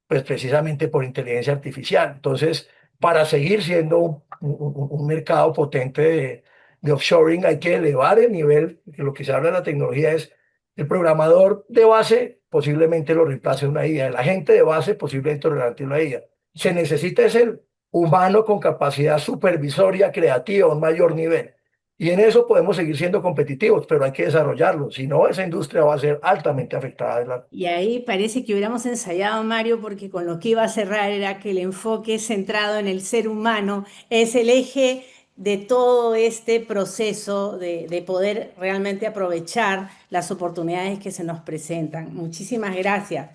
pues precisamente por inteligencia artificial. Entonces, para seguir siendo un mercado potente de offshoring, hay que elevar el nivel, que lo que se habla de la tecnología es el programador de base, posiblemente lo reemplace una IA, el agente de base, posiblemente lo reemplace una IA. Se necesita es el humano con capacidad supervisoria, creativa, a un mayor nivel. Y en eso podemos seguir siendo competitivos, pero hay que desarrollarlo. Si no, esa industria va a ser altamente afectada. Y ahí parece que hubiéramos ensayado, Mario, porque con lo que iba a cerrar era que el enfoque centrado en el ser humano es el eje de todo este proceso de poder realmente aprovechar las oportunidades que se nos presentan. Muchísimas gracias.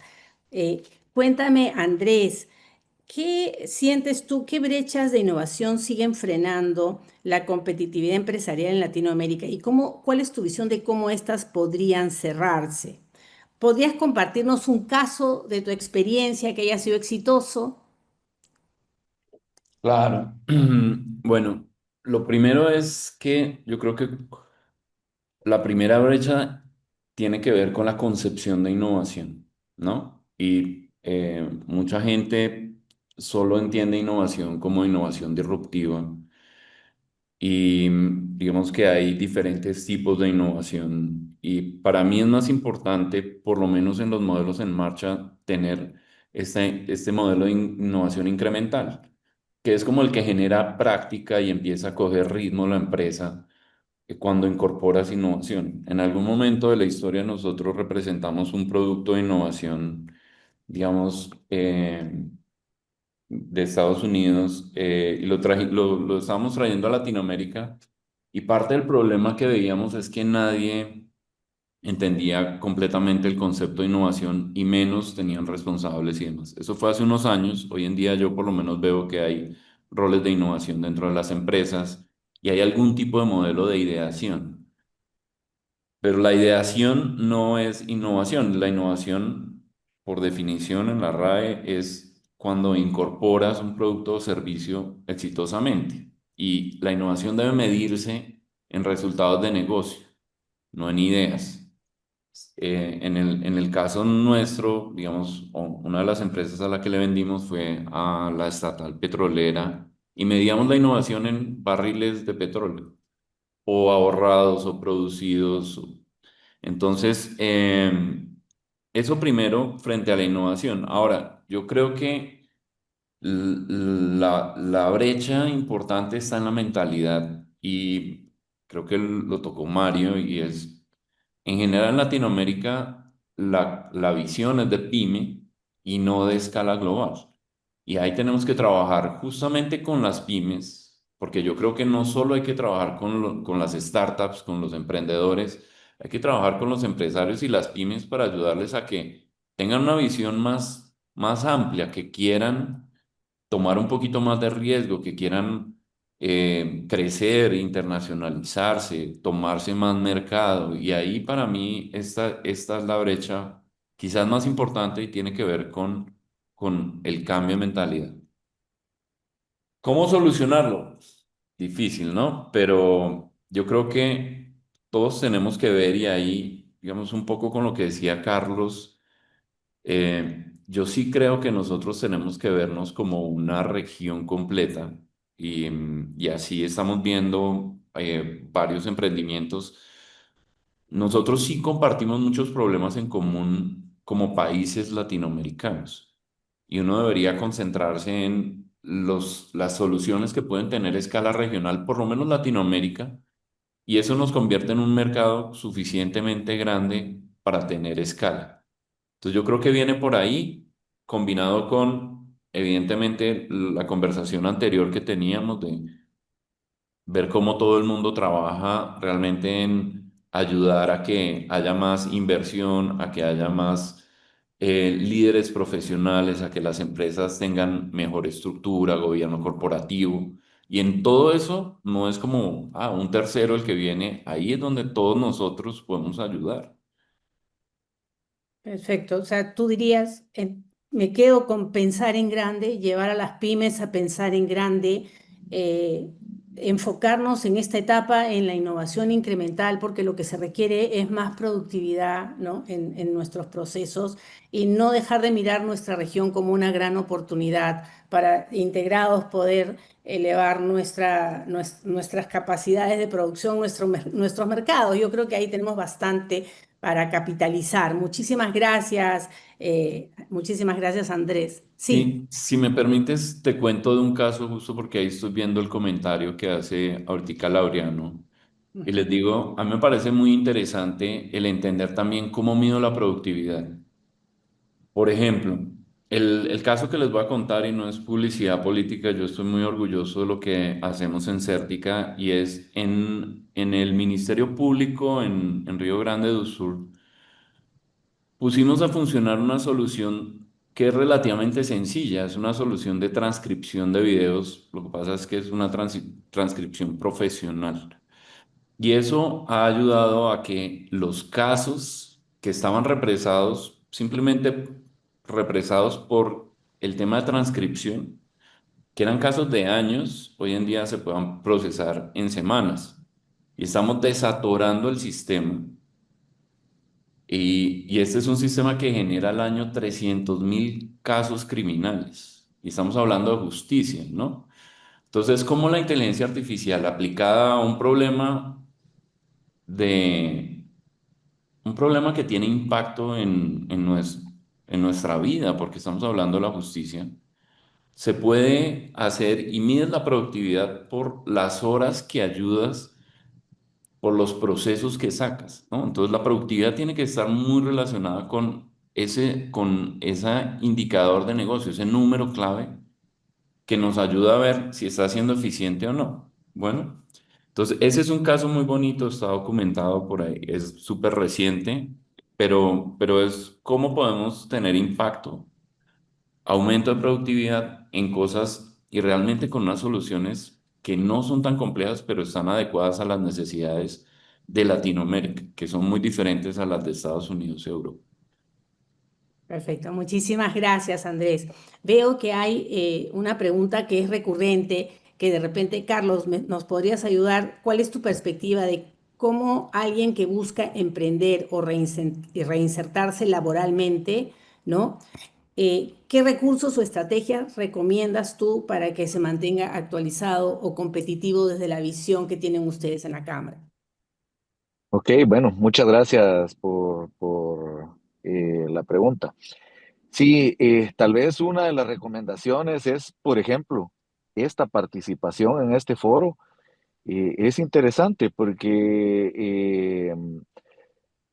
Eh, Cuéntame, Andrés, ¿qué sientes tú? ¿Qué brechas de innovación siguen frenando la competitividad empresarial en Latinoamérica? ¿Y cuál es tu visión de cómo estas podrían cerrarse? ¿Podrías compartirnos un caso de tu experiencia que haya sido exitoso? Claro. Bueno, lo primero es que yo creo que la primera brecha tiene que ver con la concepción de innovación, ¿no? Y mucha gente solo entiende innovación como innovación disruptiva. Y digamos que hay diferentes tipos de innovación. Y para mí es más importante, por lo menos en los modelos en marcha, tener este modelo de innovación incremental, que es como el que genera práctica y empieza a coger ritmo la empresa cuando incorporas innovación. En algún momento de la historia nosotros representamos un producto de innovación, digamos, de Estados Unidos, y lo estábamos trayendo a Latinoamérica, y parte del problema que veíamos es que nadie entendía completamente el concepto de innovación y menos tenían responsables y demás. Eso fue hace unos años. Hoy en día yo por lo menos veo que hay roles de innovación dentro de las empresas y hay algún tipo de modelo de ideación. Pero la ideación no es innovación. La innovación, por definición en la RAE, es cuando incorporas un producto o servicio exitosamente. Y la innovación debe medirse en resultados de negocio, no en ideas. En el caso nuestro, digamos, una de las empresas a la que le vendimos fue a la estatal petrolera y medíamos la innovación en barriles de petróleo, o ahorrados o producidos. Entonces, eso primero frente a la innovación. Ahora, yo creo que la brecha importante está en la mentalidad y creo que lo tocó Mario y es, en general en Latinoamérica, la visión es de pyme y no de escala global. Y ahí tenemos que trabajar justamente con las pymes, porque yo creo que no solo hay que trabajar con las startups, con los emprendedores, hay que trabajar con los empresarios y las pymes para ayudarles a que tengan una visión más amplia, que quieran tomar un poquito más de riesgo, que quieran crecer, internacionalizarse, tomarse más mercado. Y ahí para mí esta es la brecha quizás más importante y tiene que ver con el cambio de mentalidad. ¿Cómo solucionarlo? Difícil, ¿no? Pero yo creo que todos tenemos que ver y ahí, digamos, un poco con lo que decía Carlos. Yo sí creo que nosotros tenemos que vernos como una región completa y así estamos viendo varios emprendimientos. Nosotros sí compartimos muchos problemas en común como países latinoamericanos y uno debería concentrarse en las soluciones que pueden tener escala regional, por lo menos Latinoamérica, y eso nos convierte en un mercado suficientemente grande para tener escala. Entonces yo creo que viene por ahí, combinado con, evidentemente, la conversación anterior que teníamos de ver cómo todo el mundo trabaja realmente en ayudar a que haya más inversión, a que haya más líderes profesionales, a que las empresas tengan mejor estructura, gobierno corporativo. Y en todo eso no es como, un tercero el que viene, ahí es donde todos nosotros podemos ayudar. Perfecto. O sea, tú dirías, me quedo con pensar en grande, llevar a las pymes a pensar en grande, eh, enfocarnos en esta etapa en la innovación incremental, porque lo que se requiere es más productividad, ¿no? En nuestros procesos y no dejar de mirar nuestra región como una gran oportunidad para integrados poder elevar nuestras capacidades de producción, nuestros mercados. Yo creo que ahí tenemos bastante para capitalizar. Muchísimas gracias, Andrés. Sí. Sí, si me permites, te cuento de un caso justo porque ahí estoy viendo el comentario que hace ahorita Laureano. Y les digo, a mí me parece muy interesante el entender también cómo mido la productividad. Por ejemplo, el caso que les voy a contar y no es publicidad política, yo estoy muy orgulloso de lo que hacemos en Cértica y es en el Ministerio Público en Río Grande do Sul. Pusimos a funcionar una solución que es relativamente sencilla, es una solución de transcripción de videos, lo que pasa es que es una transcripción profesional. Y eso ha ayudado a que los casos que estaban represados, simplemente represados por el tema de transcripción, que eran casos de años, hoy en día se puedan procesar en semanas. Y estamos desatorando el sistema y este es un sistema que genera al año 300.000 casos criminales. Y estamos hablando de justicia, ¿no? Entonces, ¿cómo la inteligencia artificial aplicada a de, un problema que tiene impacto en nuestra vida, porque estamos hablando de la justicia, se puede hacer y mides la productividad por las horas que ayudas por los procesos que sacas, ¿no? Entonces la productividad tiene que estar muy relacionada con ese indicador de negocio, ese número clave que nos ayuda a ver si está siendo eficiente o no. Bueno, entonces ese es un caso muy bonito, está documentado por ahí, es súper reciente, pero es cómo podemos tener impacto, aumento de productividad en cosas y realmente con unas soluciones que no son tan complejas, pero están adecuadas a las necesidades de Latinoamérica, que son muy diferentes a las de Estados Unidos y Europa. Perfecto, muchísimas gracias, Andrés. Veo que hay una pregunta que es recurrente, que de repente, Carlos, nos podrías ayudar. ¿Cuál es tu perspectiva de cómo alguien que busca emprender o reinsertarse laboralmente, ¿no? ¿qué recursos o estrategias recomiendas tú para que se mantenga actualizado o competitivo desde la visión que tienen ustedes en la Cámara? Ok, bueno, muchas gracias la pregunta. Sí, tal vez una de las recomendaciones es, por ejemplo, esta participación en este foro es interesante porque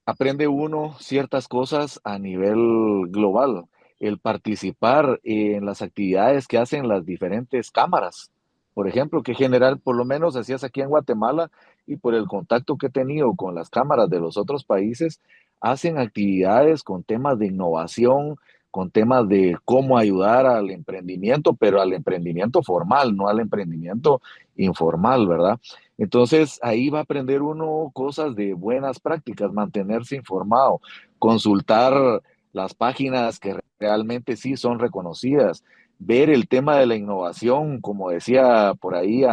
aprende uno ciertas cosas a nivel global. El participar en las actividades que hacen las diferentes cámaras, por ejemplo, que general, por lo menos hacías aquí en Guatemala y por el contacto que he tenido con las cámaras de los otros países, hacen actividades con temas de innovación, con temas de cómo ayudar al emprendimiento, pero al emprendimiento formal, no al emprendimiento informal, ¿verdad? Entonces ahí va a aprender uno cosas de buenas prácticas, mantenerse informado, consultar las páginas que realmente sí son reconocidas, ver el tema de la innovación, como decía por ahí,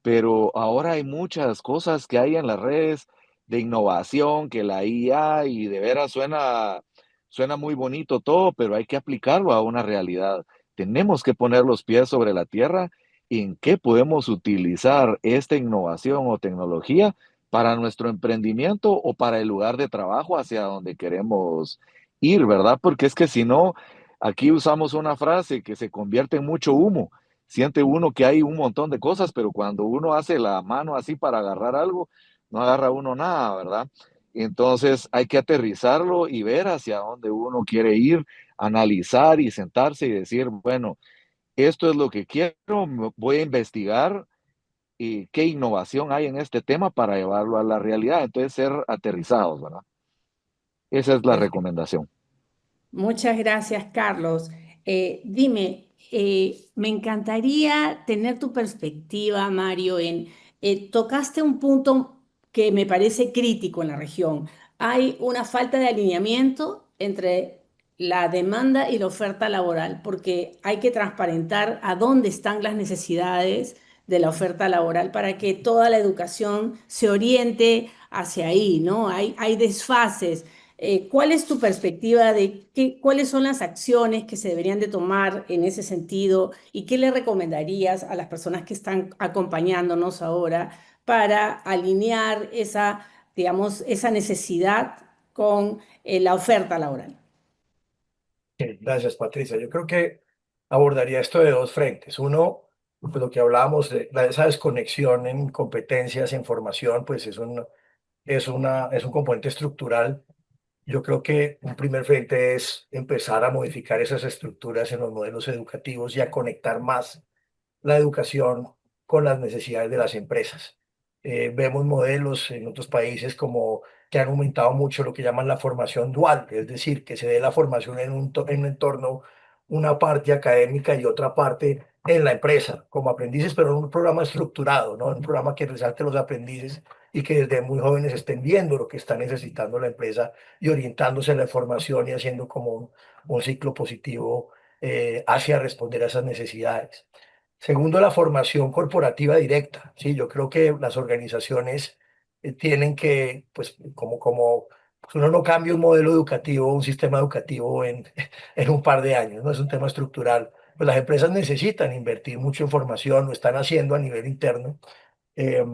pero ahora hay muchas cosas que hay en las redes de innovación, que la IA y de veras suena muy bonito todo, pero hay que aplicarlo a una realidad. Tenemos que poner los pies sobre la tierra en qué podemos utilizar esta innovación o tecnología para nuestro emprendimiento o para el lugar de trabajo hacia donde queremos ir, ¿verdad? Porque es que si no, aquí usamos una frase que se convierte en mucho humo. Siente uno que hay un montón de cosas, pero cuando uno hace la mano así para agarrar algo, no agarra uno nada, ¿verdad? Entonces hay que aterrizarlo y ver hacia dónde uno quiere ir, analizar y sentarse y decir, bueno, esto es lo que quiero, voy a investigar qué innovación hay en este tema para llevarlo a la realidad. Entonces ser aterrizados, ¿verdad? Esa es la recomendación. Muchas gracias, Carlos. Dime, me encantaría tener tu perspectiva, Mario, tocaste un punto que me parece crítico en la región. Hay una falta de alineamiento entre la demanda y la oferta laboral, porque hay que transparentar a dónde están las necesidades de la oferta laboral para que toda la educación se oriente hacia ahí, ¿no? Hay desfases. ¿Cuál es tu perspectiva de cuáles son las acciones que se deberían de tomar en ese sentido y qué le recomendarías a las personas que están acompañándonos ahora para alinear esa, digamos, esa necesidad con la oferta laboral? Gracias, Patricia. Yo creo que abordaría esto de dos frentes. Uno, pues lo que hablábamos de esa desconexión en competencias, en formación, pues es un componente estructural. Yo creo que un primer frente es empezar a modificar esas estructuras en los modelos educativos y a conectar más la educación con las necesidades de las empresas. Vemos modelos en otros países como que han aumentado mucho lo que llaman la formación dual, es decir, que se dé la formación en un entorno, una parte académica y otra parte en la empresa, como aprendices, pero en un programa estructurado, ¿no? Un programa que resalte los aprendices y que desde muy jóvenes estén viendo lo que está necesitando la empresa y orientándose en la formación y haciendo como un ciclo positivo hacia responder a esas necesidades. Segundo, la formación corporativa directa. Sí, yo creo que las organizaciones tienen que, pues, pues, uno no cambia un modelo educativo, un sistema educativo en un par de años, ¿no? Es un tema estructural. Pues las empresas necesitan invertir mucho en formación, lo están haciendo a nivel interno, eh,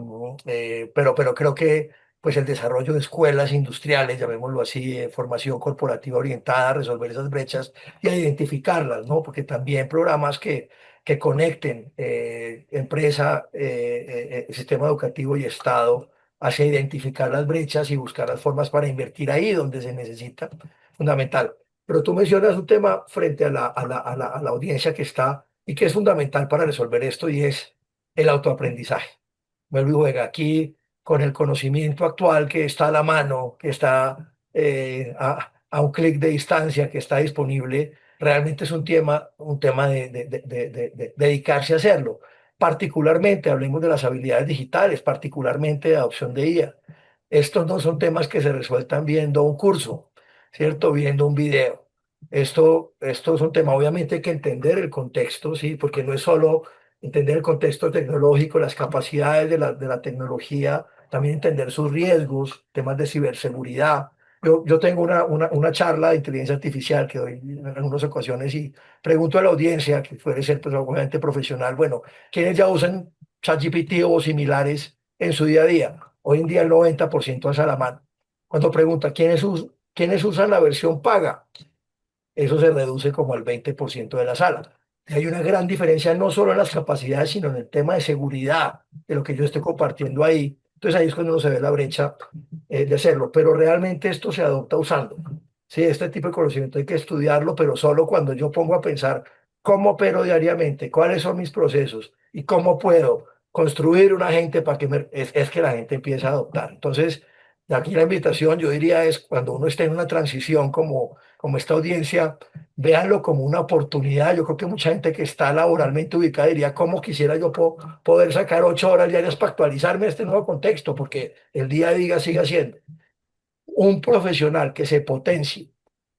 pero creo que pues el desarrollo de escuelas industriales, llamémoslo así, formación corporativa orientada a resolver esas brechas y a identificarlas, ¿no? Porque también programas que conecten empresa, sistema educativo y Estado hacia identificar las brechas y buscar las formas para invertir ahí donde se necesita, fundamental. Pero tú mencionas un tema frente a la audiencia que está y que es fundamental para resolver esto y es el autoaprendizaje. Vuelve y juega aquí con el conocimiento actual que está a la mano, que está a un clic de distancia, que está disponible. Realmente es un tema de dedicarse a hacerlo. Particularmente, hablemos de las habilidades digitales, particularmente de adopción de IA. Estos no son temas que se resueltan viendo un curso, ¿cierto? Viendo un video. Esto es un tema, obviamente hay que entender el contexto, ¿sí? Porque no es solo entender el contexto tecnológico, las capacidades de la tecnología, también entender sus riesgos, temas de ciberseguridad, yo tengo una charla de inteligencia artificial que doy en algunas ocasiones y pregunto a la audiencia, que puede ser pues, obviamente profesional, bueno, ¿quiénes ya usan ChatGPT o similares en su día a día? Hoy en día el 90% alza la mano. Cuando pregunta, ¿quiénes usan la versión paga? Eso se reduce como al 20% de la sala. Y hay una gran diferencia no solo en las capacidades, sino en el tema de seguridad de lo que yo estoy compartiendo ahí. Entonces ahí es cuando uno se ve la brecha de hacerlo, pero realmente esto se adopta usando. Sí, este tipo de conocimiento hay que estudiarlo, pero solo cuando yo pongo a pensar cómo opero diariamente, cuáles son mis procesos y cómo puedo construir un agente para que es que la gente empiece a adoptar. Entonces, aquí la invitación, yo diría, es cuando uno esté en una transición como esta audiencia, véanlo como una oportunidad. Yo creo que mucha gente que está laboralmente ubicada diría, ¿cómo quisiera yo poder sacar 8 horas diarias para actualizarme a este nuevo contexto? Porque el día a día sigue siendo un profesional que se potencie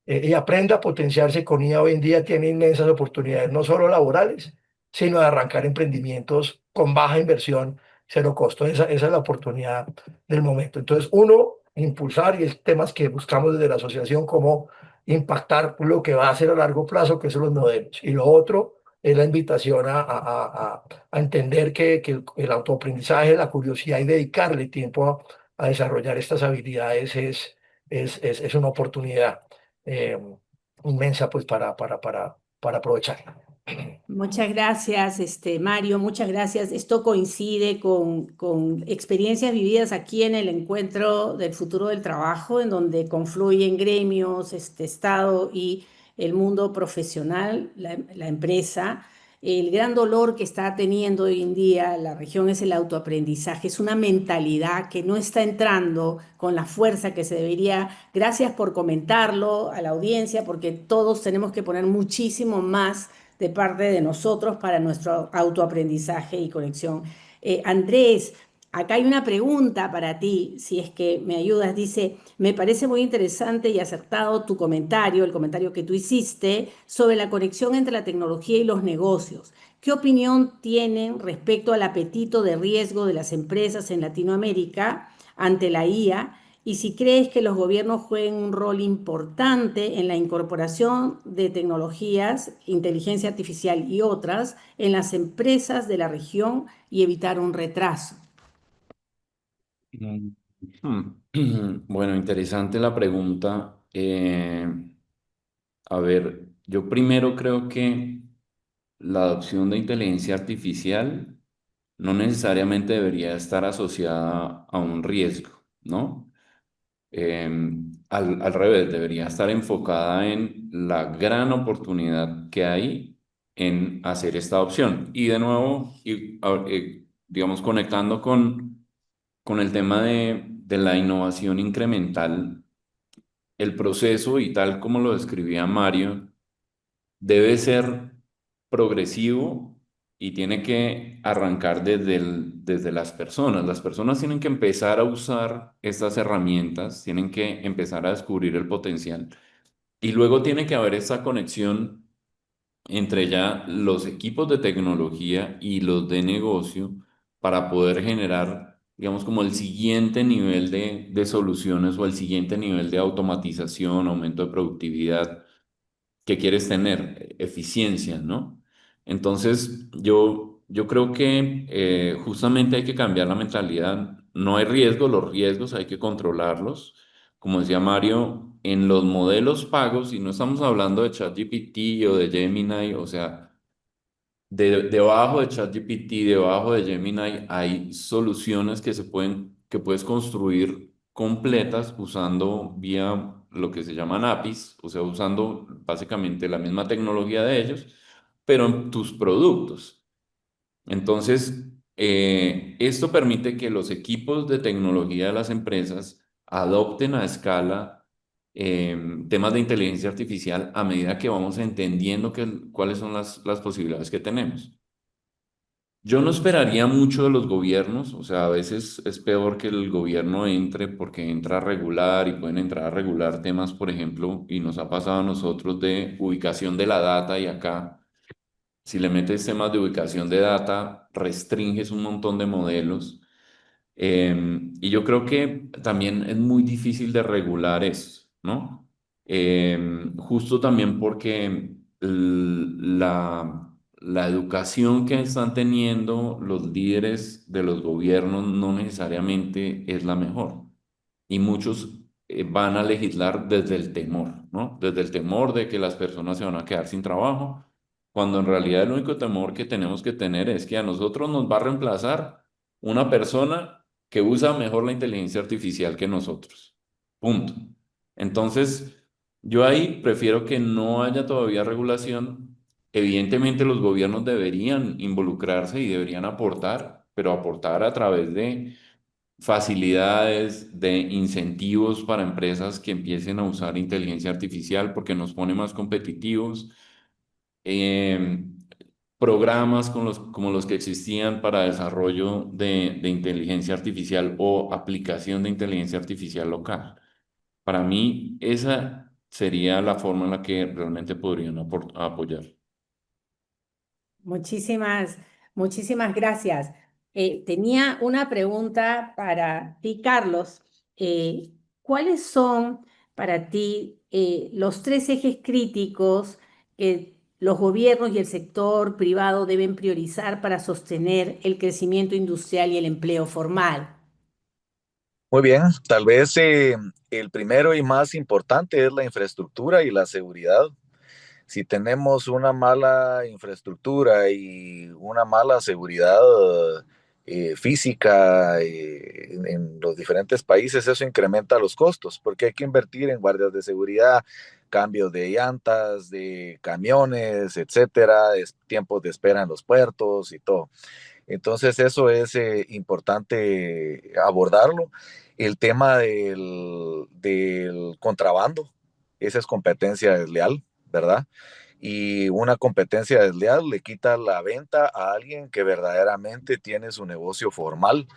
y aprenda a potenciarse con IA hoy en día tiene inmensas oportunidades, no solo laborales, sino de arrancar emprendimientos con baja inversión, cero costo. Esa es la oportunidad del momento. Entonces, uno, impulsar, y es temas que buscamos desde la asociación, como impactar lo que va a hacer a largo plazo, que son los modelos. Y lo otro es la invitación a entender que el autoaprendizaje, la curiosidad y dedicarle tiempo a desarrollar estas habilidades es una oportunidad eh, inmensa pues para aprovechar. Muchas gracias, Mario, muchas gracias. Esto coincide con experiencias vividas aquí en el Encuentro del Futuro del Trabajo, en donde confluyen gremios, Estado y el mundo profesional, la empresa. El gran dolor que está teniendo hoy en día la región es el autoaprendizaje, es una mentalidad que no está entrando con la fuerza que se debería. Gracias por comentarlo a la audiencia, porque todos tenemos que poner muchísimo más de parte de nosotros para nuestro autoaprendizaje y conexión. Andrés, acá hay una pregunta para ti, si es que me ayudas. Dice, me parece muy interesante y acertado tu comentario, el comentario que tú hiciste sobre la conexión entre la tecnología y los negocios. ¿Qué opinión tienen respecto al apetito de riesgo de las empresas en Latinoamérica ante la IA? Y si crees que los gobiernos jueguen un rol importante en la incorporación de tecnologías, inteligencia artificial y otras en las empresas de la región y evitar un retraso. Mm, Bueno, interesante la pregunta. A ver, yo primero creo que la adopción de inteligencia artificial no necesariamente debería estar asociada a un riesgo, ¿no? Al revés, debería estar enfocada en la gran oportunidad que hay en hacer esta opción. Y de nuevo, digamos, conectando con el tema de la innovación incremental, el proceso y tal como lo describía Mario, debe ser progresivo y tiene que arrancar desde las personas. Las personas tienen que empezar a usar estas herramientas, tienen que empezar a descubrir el potencial y luego tiene que haber esa conexión entre ya los equipos de tecnología y los de negocio para poder generar, digamos, como el siguiente nivel de soluciones o el siguiente nivel de automatización, aumento de productividad que quieres tener, eficiencia, ¿no? Entonces, yo creo que justamente hay que cambiar la mentalidad. No hay riesgo, los riesgos hay que controlarlos. Como decía Mario, en los modelos pagos, y no estamos hablando de ChatGPT o de Gemini, o sea, debajo de ChatGPT, debajo de Gemini, hay soluciones que puedes construir completas usando vía lo que se llaman APIs, o sea, usando básicamente la misma tecnología de ellos, pero en tus productos. Entonces, esto permite que los equipos de tecnología de las empresas adopten a escala temas de inteligencia artificial a medida que vamos entendiendo cuáles son las posibilidades que tenemos. Yo no esperaría mucho de los gobiernos, o sea, a veces es peor que el gobierno entre porque entra a regular y pueden entrar a regular temas, por ejemplo, y nos ha pasado a nosotros de ubicación de la data y acá, si le metes temas de ubicación de data, restringes un montón de modelos. Y yo creo que también es muy difícil de regular eso, ¿no? Justo también porque la educación que están teniendo los líderes de los gobiernos no necesariamente es la mejor. Y muchos van a legislar desde el temor, ¿no? Desde el temor de que las personas se van a quedar sin trabajo, cuando en realidad el único temor que tenemos que tener es que a nosotros nos va a reemplazar una persona que usa mejor la inteligencia artificial que nosotros. Punto. Entonces, yo ahí prefiero que no haya todavía regulación. Evidentemente los gobiernos deberían involucrarse y deberían aportar, pero aportar a través de facilidades, de incentivos para empresas que empiecen a usar inteligencia artificial porque nos pone más competitivos. Eh, Programas como los que existían para desarrollo de inteligencia artificial o aplicación de inteligencia artificial local. Para mí, esa sería la forma en la que realmente podrían apoyar. Muchísimas, muchísimas gracias. Tenía una pregunta para ti, Carlos. ¿Cuáles son para ti los tres ejes críticos que los gobiernos y el sector privado deben priorizar para sostener el crecimiento industrial y el empleo formal? Muy bien, tal vez el primero y más importante es la infraestructura y la seguridad. Si tenemos una mala infraestructura y una mala seguridad física en los diferentes países, eso incrementa los costos, porque hay que invertir en guardias de seguridad, cambios de llantas, de camiones, etcétera, tiempos de espera en los puertos y todo. Entonces eso es importante abordarlo. El tema del contrabando, esa es competencia desleal, ¿verdad? Y una competencia desleal le quita la venta a alguien que verdaderamente tiene su negocio formal.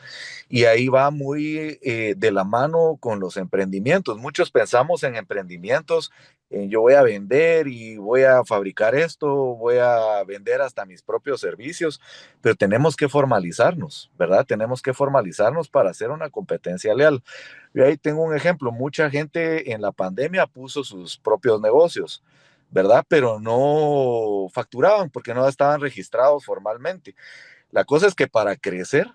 Y ahí va muy de la mano con los emprendimientos. Muchos pensamos en emprendimientos, yo voy a vender y voy a fabricar esto, voy a vender hasta mis propios servicios, pero tenemos que formalizarnos, ¿verdad? Tenemos que formalizarnos para hacer una competencia leal. Y ahí tengo un ejemplo, mucha gente en la pandemia puso sus propios negocios, ¿verdad? Pero no facturaban porque no estaban registrados formalmente. La cosa es que para crecer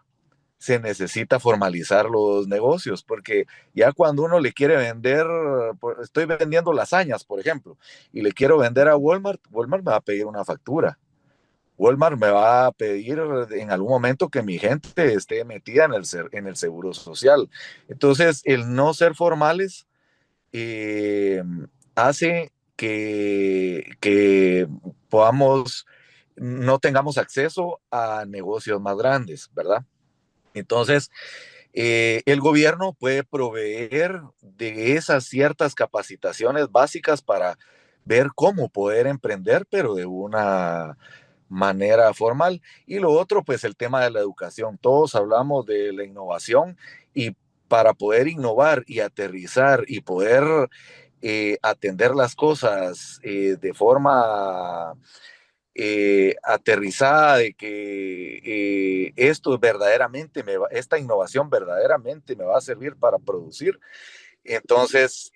se necesita formalizar los negocios, porque ya cuando uno le quiere vender, estoy vendiendo lasañas, por ejemplo, y le quiero vender a Walmart, Walmart me va a pedir una factura. Walmart me va a pedir en algún momento que mi gente esté metida en el seguro social. Entonces, el no ser formales eh, hace que podamos, no tengamos acceso a negocios más grandes, ¿verdad? Entonces, el gobierno puede proveer de esas ciertas capacitaciones básicas para ver cómo poder emprender, pero de una manera formal. Y lo otro, pues el tema de la educación. Todos hablamos de la innovación y para poder innovar y aterrizar y poder atender las cosas de forma aterrizada de que esto verdaderamente esta innovación verdaderamente me va a servir para producir. Entonces,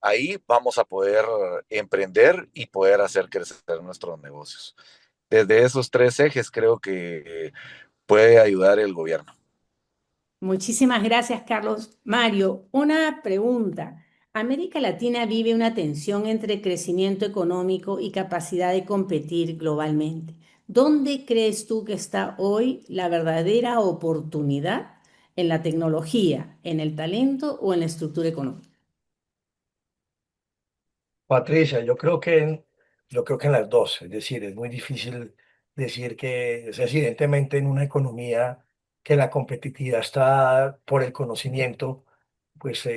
ahí vamos a poder emprender y poder hacer crecer nuestros negocios. Desde esos tres ejes creo que puede ayudar el gobierno. Muchísimas gracias, Carlos. Mario, una pregunta. América Latina vive una tensión entre crecimiento económico y capacidad de competir globalmente. ¿Dónde crees tú que está hoy la verdadera oportunidad en la tecnología, en el talento o en la estructura económica? Patricia, yo creo que en las dos, es decir, es muy difícil decir que es evidentemente en una economía que la competitividad está por el conocimiento, pues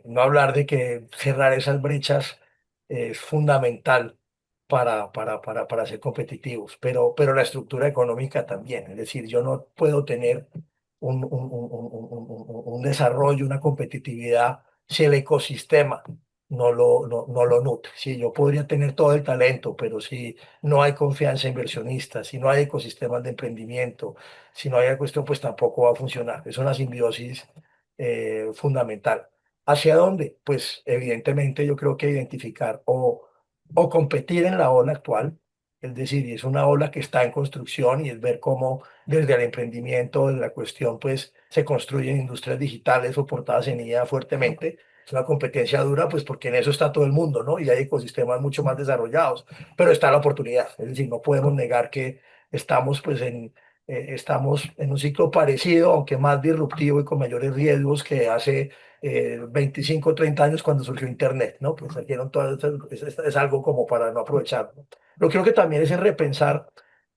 no hablar de que cerrar esas brechas es fundamental para ser competitivos, pero la estructura económica también, es decir, yo no puedo tener un desarrollo, una competitividad si el ecosistema no lo nutre. Sí, yo podría tener todo el talento, pero si no hay confianza inversionista, si no hay ecosistemas de emprendimiento, si no hay la cuestión, pues tampoco va a funcionar. Es una simbiosis fundamental. ¿Hacia dónde? Pues evidentemente yo creo que identificar o competir en la ola actual, es decir, y es una ola que está en construcción y es ver cómo desde el emprendimiento, desde la cuestión, pues se construyen industrias digitales soportadas en IA fuertemente. Es una competencia dura, pues porque en eso está todo el mundo, ¿no? Y hay ecosistemas mucho más desarrollados, pero está la oportunidad. Es decir, no podemos negar que estamos, estamos en un ciclo parecido, aunque más disruptivo y con mayores riesgos que hace 25, 30 años cuando surgió Internet, ¿no? Pues salieron todas es algo como para no aprovecharlo. Lo que creo que también es en repensar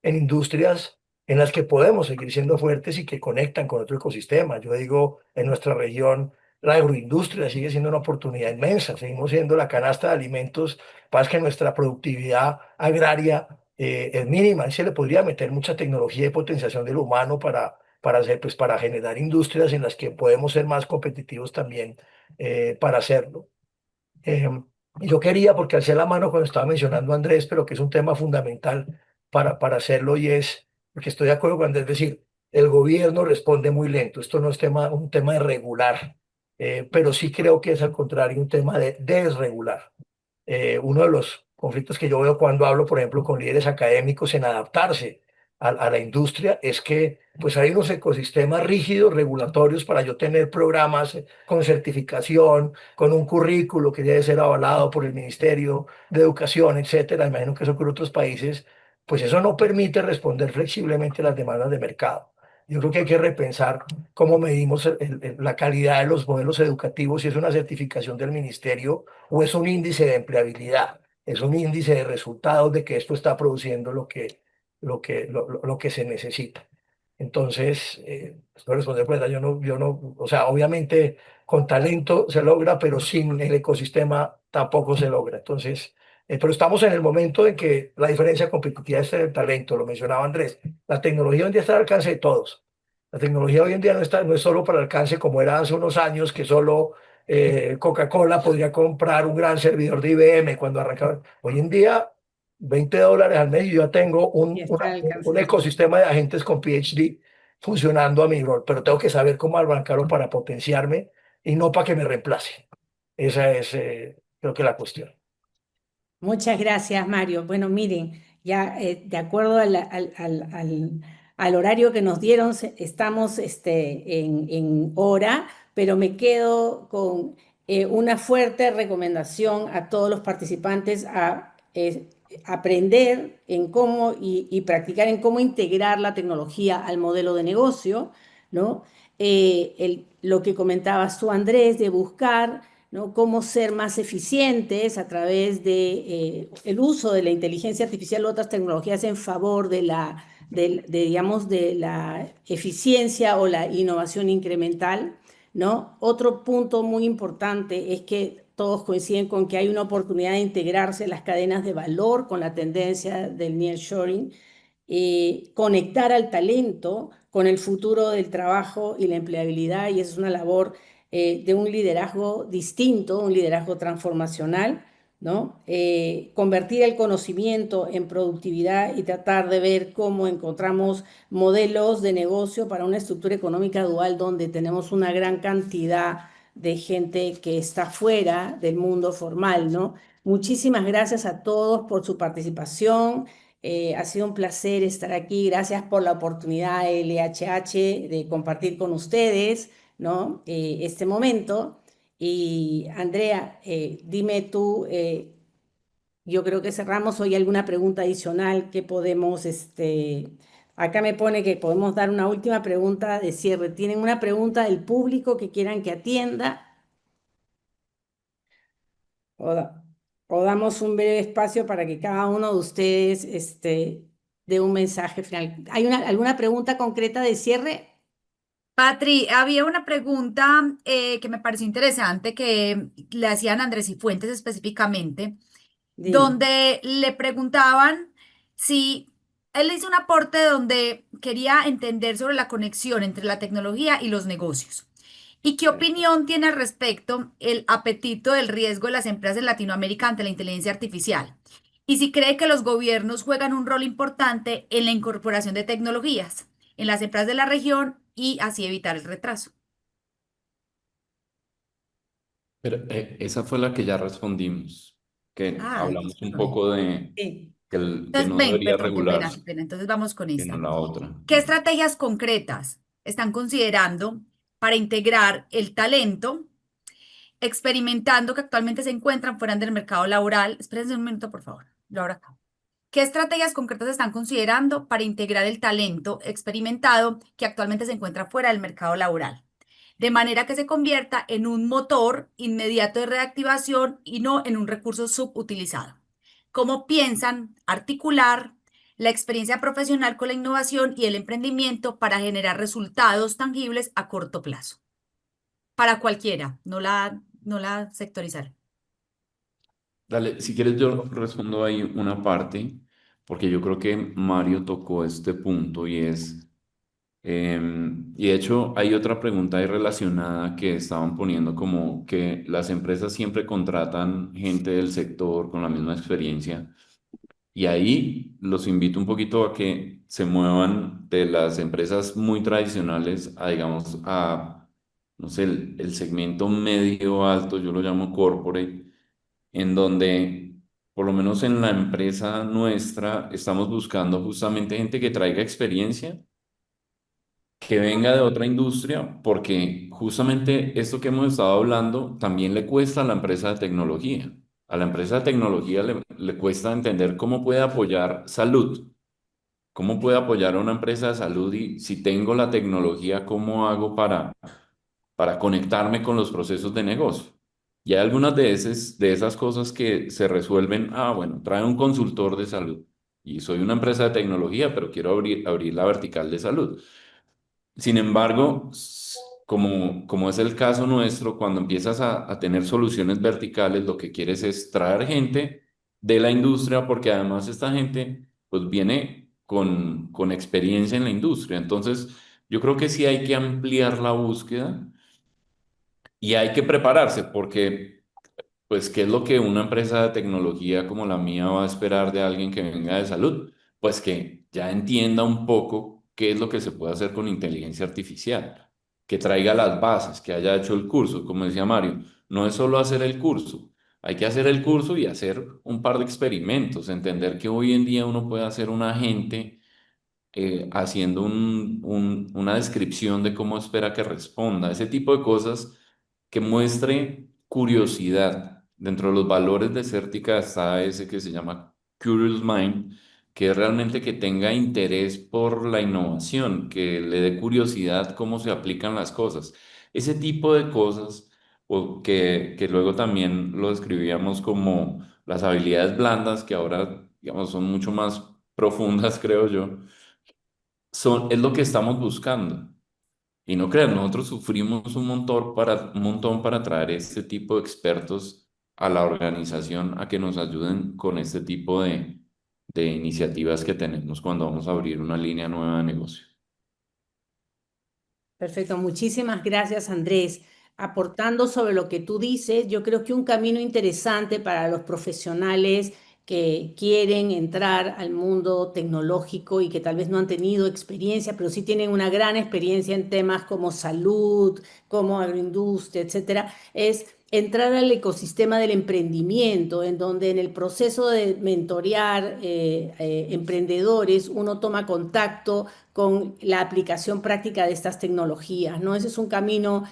en industrias en las que podemos seguir siendo fuertes y que conectan con otro ecosistema. Yo digo, en nuestra región, la agroindustria sigue siendo una oportunidad inmensa. Seguimos siendo la canasta de alimentos, pasa que nuestra productividad agraria es mínima y se le podría meter mucha tecnología y potenciación del humano para hacer, pues, para generar industrias en las que podemos ser más competitivos también para hacerlo. Eh, y yo quería, porque alcé la mano cuando estaba mencionando a Andrés, pero que es un tema fundamental para hacerlo y es, porque estoy de acuerdo con Andrés, es decir, el gobierno responde muy lento. Esto no es un tema de regular, pero sí creo que es al contrario un tema de desregular. Uno de los conflictos que yo veo cuando hablo, por ejemplo, con líderes académicos en adaptarse a la industria es que pues hay unos ecosistemas rígidos, regulatorios, para yo tener programas con certificación, con un currículo que debe ser avalado por el Ministerio de Educación, etcétera. Imagino que eso ocurre en otros países, pues eso no permite responder flexiblemente a las demandas de mercado. Yo creo que hay que repensar cómo medimos la calidad de los modelos educativos, si es una certificación del ministerio o es un índice de empleabilidad, es un índice de resultados de que esto está produciendo lo que se necesita. Entonces, estoy respondiendo, pues, yo no, o sea, obviamente con talento se logra, pero sin el ecosistema tampoco se logra. Entonces, pero estamos en el momento en que la diferencia competitiva es el talento, lo mencionaba Andrés. La tecnología hoy en día está al alcance de todos. La tecnología hoy en día no es solo para el alcance como era hace unos años, que solo Coca-Cola podría comprar un gran servidor de IBM cuando arrancaba. Hoy en día, $20 al mes y yo ya tengo Y está al alcance un de todos. ecosistema de agentes con PhD funcionando a mi rol, pero tengo que saber cómo arrancarlo para potenciarme y no para que me reemplace. Esa es, creo que la cuestión. Muchas gracias, Mario. Bueno, miren, ya de acuerdo al horario que nos dieron, estamos en hora, pero me quedo con una fuerte recomendación a todos los participantes a aprender en cómo y practicar en cómo integrar la tecnología al modelo de negocio, ¿no? Lo que comentabas tú, Andrés, de buscar, ¿no?, cómo ser más eficientes a través de el uso de la inteligencia artificial u otras tecnologías en favor digamos, de la eficiencia o la innovación incremental, ¿no? Otro punto muy importante es que todos coinciden con que hay una oportunidad de integrarse en las cadenas de valor con la tendencia del nearshoring, conectar al talento con el futuro del trabajo y la empleabilidad, y esa es una labor de un liderazgo distinto, un liderazgo transformacional, ¿no? Convertir el conocimiento en productividad y tratar de ver cómo encontramos modelos de negocio para una estructura económica dual donde tenemos una gran cantidad de gente que está fuera del mundo formal, ¿no? Muchísimas gracias a todos por su participación. Ha sido un placer estar aquí. Gracias por la oportunidad, LHH, de compartir con ustedes, ¿no?, este momento. Y Andrea, dime tú, yo creo que cerramos. ¿Hoy alguna pregunta adicional que podemos, acá me pone que podemos dar una última pregunta de cierre? ¿Tienen una pregunta del público que quieran que atienda? O, o damos un breve espacio para que cada uno de ustedes dé un mensaje final. ¿Hay alguna pregunta concreta de cierre? Patri, había una pregunta que me pareció interesante que le hacían a Andrés y Fuentes específicamente, Dime. donde le preguntaban si él hizo un aporte donde quería entender sobre la conexión entre la tecnología y los negocios. ¿Y qué opinión tiene al respecto el apetito del riesgo de las empresas en Latinoamérica ante la inteligencia artificial? Y si cree que los gobiernos juegan un rol importante en la incorporación de tecnologías en las empresas de la región y así evitar el retraso. Pero esa fue la que ya respondimos, que Ah, hablamos un discúlpame. poco de Sí. que Entonces, no ven, debería perdón, qué pena, qué regularse, pena. Entonces vamos con sino esta. la otra. ¿Qué estrategias concretas están considerando para integrar el talento, experimentando que actualmente se encuentran fuera del mercado laboral? Espérense un minuto, por favor. Yo ahora acá. ¿Qué estrategias concretas están considerando para integrar el talento experimentado que actualmente se encuentra fuera del mercado laboral? De manera que se convierta en un motor inmediato de reactivación y no en un recurso subutilizado. ¿Cómo piensan articular la experiencia profesional con la innovación y el emprendimiento para generar resultados tangibles a corto plazo? Para cualquiera, no la sectorizar. Dale, si quieres yo respondo ahí una parte, porque yo creo que Mario tocó este punto y es, y de hecho hay otra pregunta ahí relacionada que estaban poniendo como que las empresas siempre contratan gente del sector con la misma experiencia. Y ahí los invito un poquito a que se muevan de las empresas muy tradicionales a, digamos, a, no sé, el segmento medio alto, yo lo llamo corporate, en donde, por lo menos en la empresa nuestra, estamos buscando justamente gente que traiga experiencia, que venga de otra industria, porque justamente esto que hemos estado hablando también le cuesta a la empresa de tecnología. A la empresa de tecnología le cuesta entender cómo puede apoyar salud, cómo puede apoyar a una empresa de salud y si tengo la tecnología, ¿cómo hago para conectarme con los procesos de negocio? Y hay algunas de esas cosas que se resuelven, bueno, trae un consultor de salud y soy una empresa de tecnología, pero quiero abrir la vertical de salud. Sin embargo, como es el caso nuestro, cuando empiezas a tener soluciones verticales, lo que quieres es traer gente de la industria, porque además esta gente pues viene con experiencia en la industria. Entonces, yo creo que sí hay que ampliar la búsqueda y hay que prepararse, porque pues, ¿qué es lo que una empresa de tecnología como la mía va a esperar de alguien que venga de salud? Pues que ya entienda un poco qué es lo que se puede hacer con inteligencia artificial, que traiga las bases, que haya hecho el curso, como decía Mario, no es solo hacer el curso, hay que hacer el curso y hacer un par de experimentos, entender que hoy en día uno puede hacer un agente haciendo una descripción de cómo espera que responda, ese tipo de cosas que muestre curiosidad. Dentro de los valores de Certica está ese que se llama Curious Mind, que es realmente que tenga interés por la innovación, que le dé curiosidad cómo se aplican las cosas. Ese tipo de cosas, o que luego también lo describíamos como las habilidades blandas, que ahora, digamos, son mucho más profundas, creo yo, es lo que estamos buscando. Y no crean, nosotros sufrimos un montón para traer este tipo de expertos a la organización a que nos ayuden con este tipo de iniciativas que tenemos cuando vamos a abrir una línea nueva de negocio. Perfecto, muchísimas gracias, Andrés. Aportando sobre lo que tú dices, yo creo que un camino interesante para los profesionales que quieren entrar al mundo tecnológico y que tal vez no han tenido experiencia, pero sí tienen una gran experiencia en temas como salud, como agroindustria, etcétera, es entrar al ecosistema del emprendimiento, en donde en el proceso de mentorear emprendedores uno toma contacto con la aplicación práctica de estas tecnologías, ¿no? Ese es un camino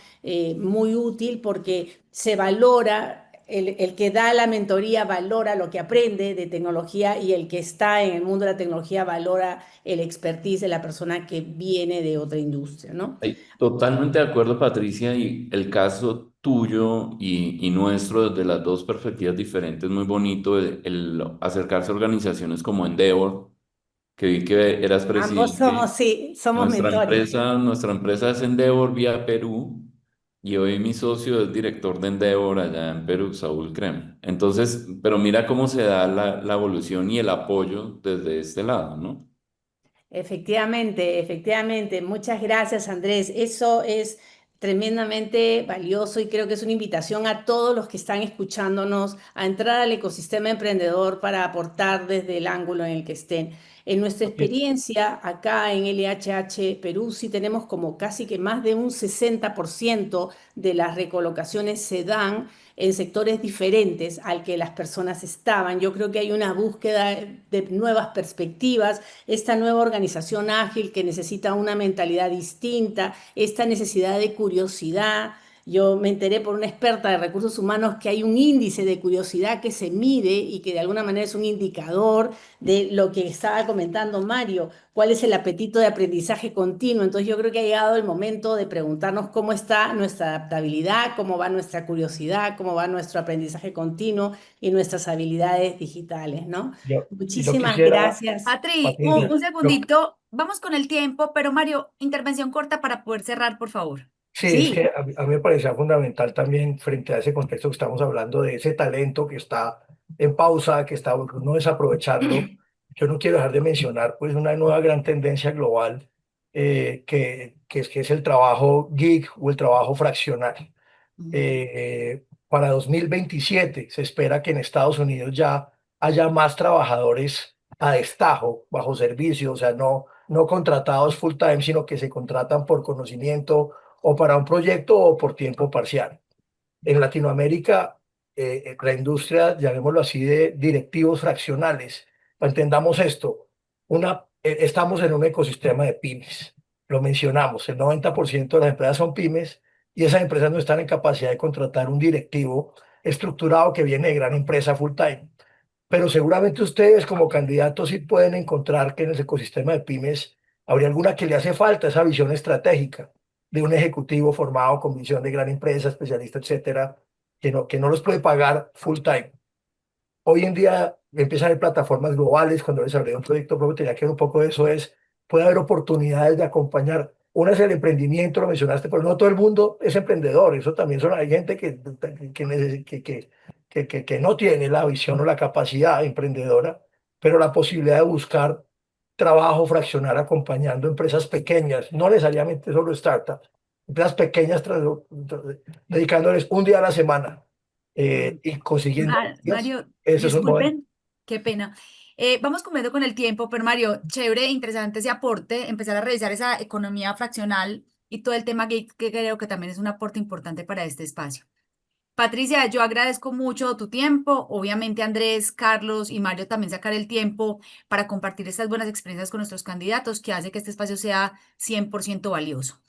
muy útil porque se valora, el que da la mentoría valora lo que aprende de tecnología y el que está en el mundo de la tecnología valora el expertise de la persona que viene de otra industria, ¿no? Totalmente de acuerdo, Patricia, y el caso tuyo y nuestro desde las dos perspectivas diferentes, muy bonito el acercarse a organizaciones como Endeavor, que vi que eras Ambos somos, presidente. sí, somos mentores. Nuestra empresa es Endeavor vía Perú y hoy mi socio es director de Endeavor allá en Perú, Saúl Crema. Entonces, pero mira cómo se da la evolución y el apoyo desde este lado, ¿no? Efectivamente, efectivamente. Muchas gracias, Andrés. Eso es tremendamente valioso y creo que es una invitación a todos los que están escuchándonos a entrar al ecosistema emprendedor para aportar desde el ángulo en el que estén. En nuestra Oye, experiencia acá en LHH Perú sí tenemos como casi que más de un 60% de las recolocaciones se dan en sectores diferentes al que las personas estaban. Yo creo que hay una búsqueda de nuevas perspectivas, esta nueva organización ágil que necesita una mentalidad distinta, esta necesidad de curiosidad. Yo me enteré por una experta de recursos humanos que hay un índice de curiosidad que se mide y que de alguna manera es un indicador de lo que estaba comentando Mario, cuál es el apetito de aprendizaje continuo. Entonces yo creo que ha llegado el momento de preguntarnos cómo está nuestra adaptabilidad, cómo va nuestra curiosidad, cómo va nuestro aprendizaje continuo y nuestras habilidades digitales, ¿no? yo Muchísimas quisiera, gracias. Patri, Patricia, un segundito, vamos con el tiempo, pero Mario, intervención corta para poder cerrar, por favor. sí, es Sí. que a mí me parecía fundamental también frente a ese contexto que estamos hablando de ese talento que está en pausa, que está no desaprovecharlo. Yo no quiero dejar de mencionar pues una nueva gran tendencia global que es el trabajo gig o el trabajo fraccional. Para 2027 se espera que en Estados Unidos ya haya más trabajadores a destajo, bajo servicio, o sea, no contratados full time, sino que se contratan por conocimiento o para un proyecto o por tiempo parcial. En Latinoamérica, la industria, llamémoslo así, de directivos fraccionales. Entendamos esto, estamos en un ecosistema de pymes, lo mencionamos, el 90% de las empresas son pymes y esas empresas no están en capacidad de contratar un directivo estructurado que viene de gran empresa full time. Pero seguramente ustedes como candidatos sí pueden encontrar que en el ecosistema de pymes habría alguna que le hace falta esa visión estratégica de un ejecutivo formado con visión de gran empresa, especialista, etcétera, que no los puede pagar full time. Hoy en día empiezan a haber plataformas globales. Cuando desarrollé un proyecto propio tenía que ver un poco de eso, puede haber oportunidades de acompañar. Una es el emprendimiento, lo mencionaste, pero no todo el mundo es emprendedor. Eso también hay gente que no tiene la visión o la capacidad emprendedora, pero la posibilidad de buscar trabajo fraccionar acompañando empresas pequeñas, no necesariamente solo startups, empresas pequeñas dedicándoles un día a la semana y consiguiendo días. Mario, Eso es un modelo. disculpen, qué pena. Vamos comiendo con el tiempo, pero Mario, chévere, interesante ese aporte, empezar a revisar esa economía fraccional y todo el tema que creo que también es un aporte importante para este espacio. Patricia, yo agradezco mucho tu tiempo. Obviamente Andrés, Carlos y Mario también sacar el tiempo para compartir estas buenas experiencias con nuestros candidatos que hace que este espacio sea 100% valioso.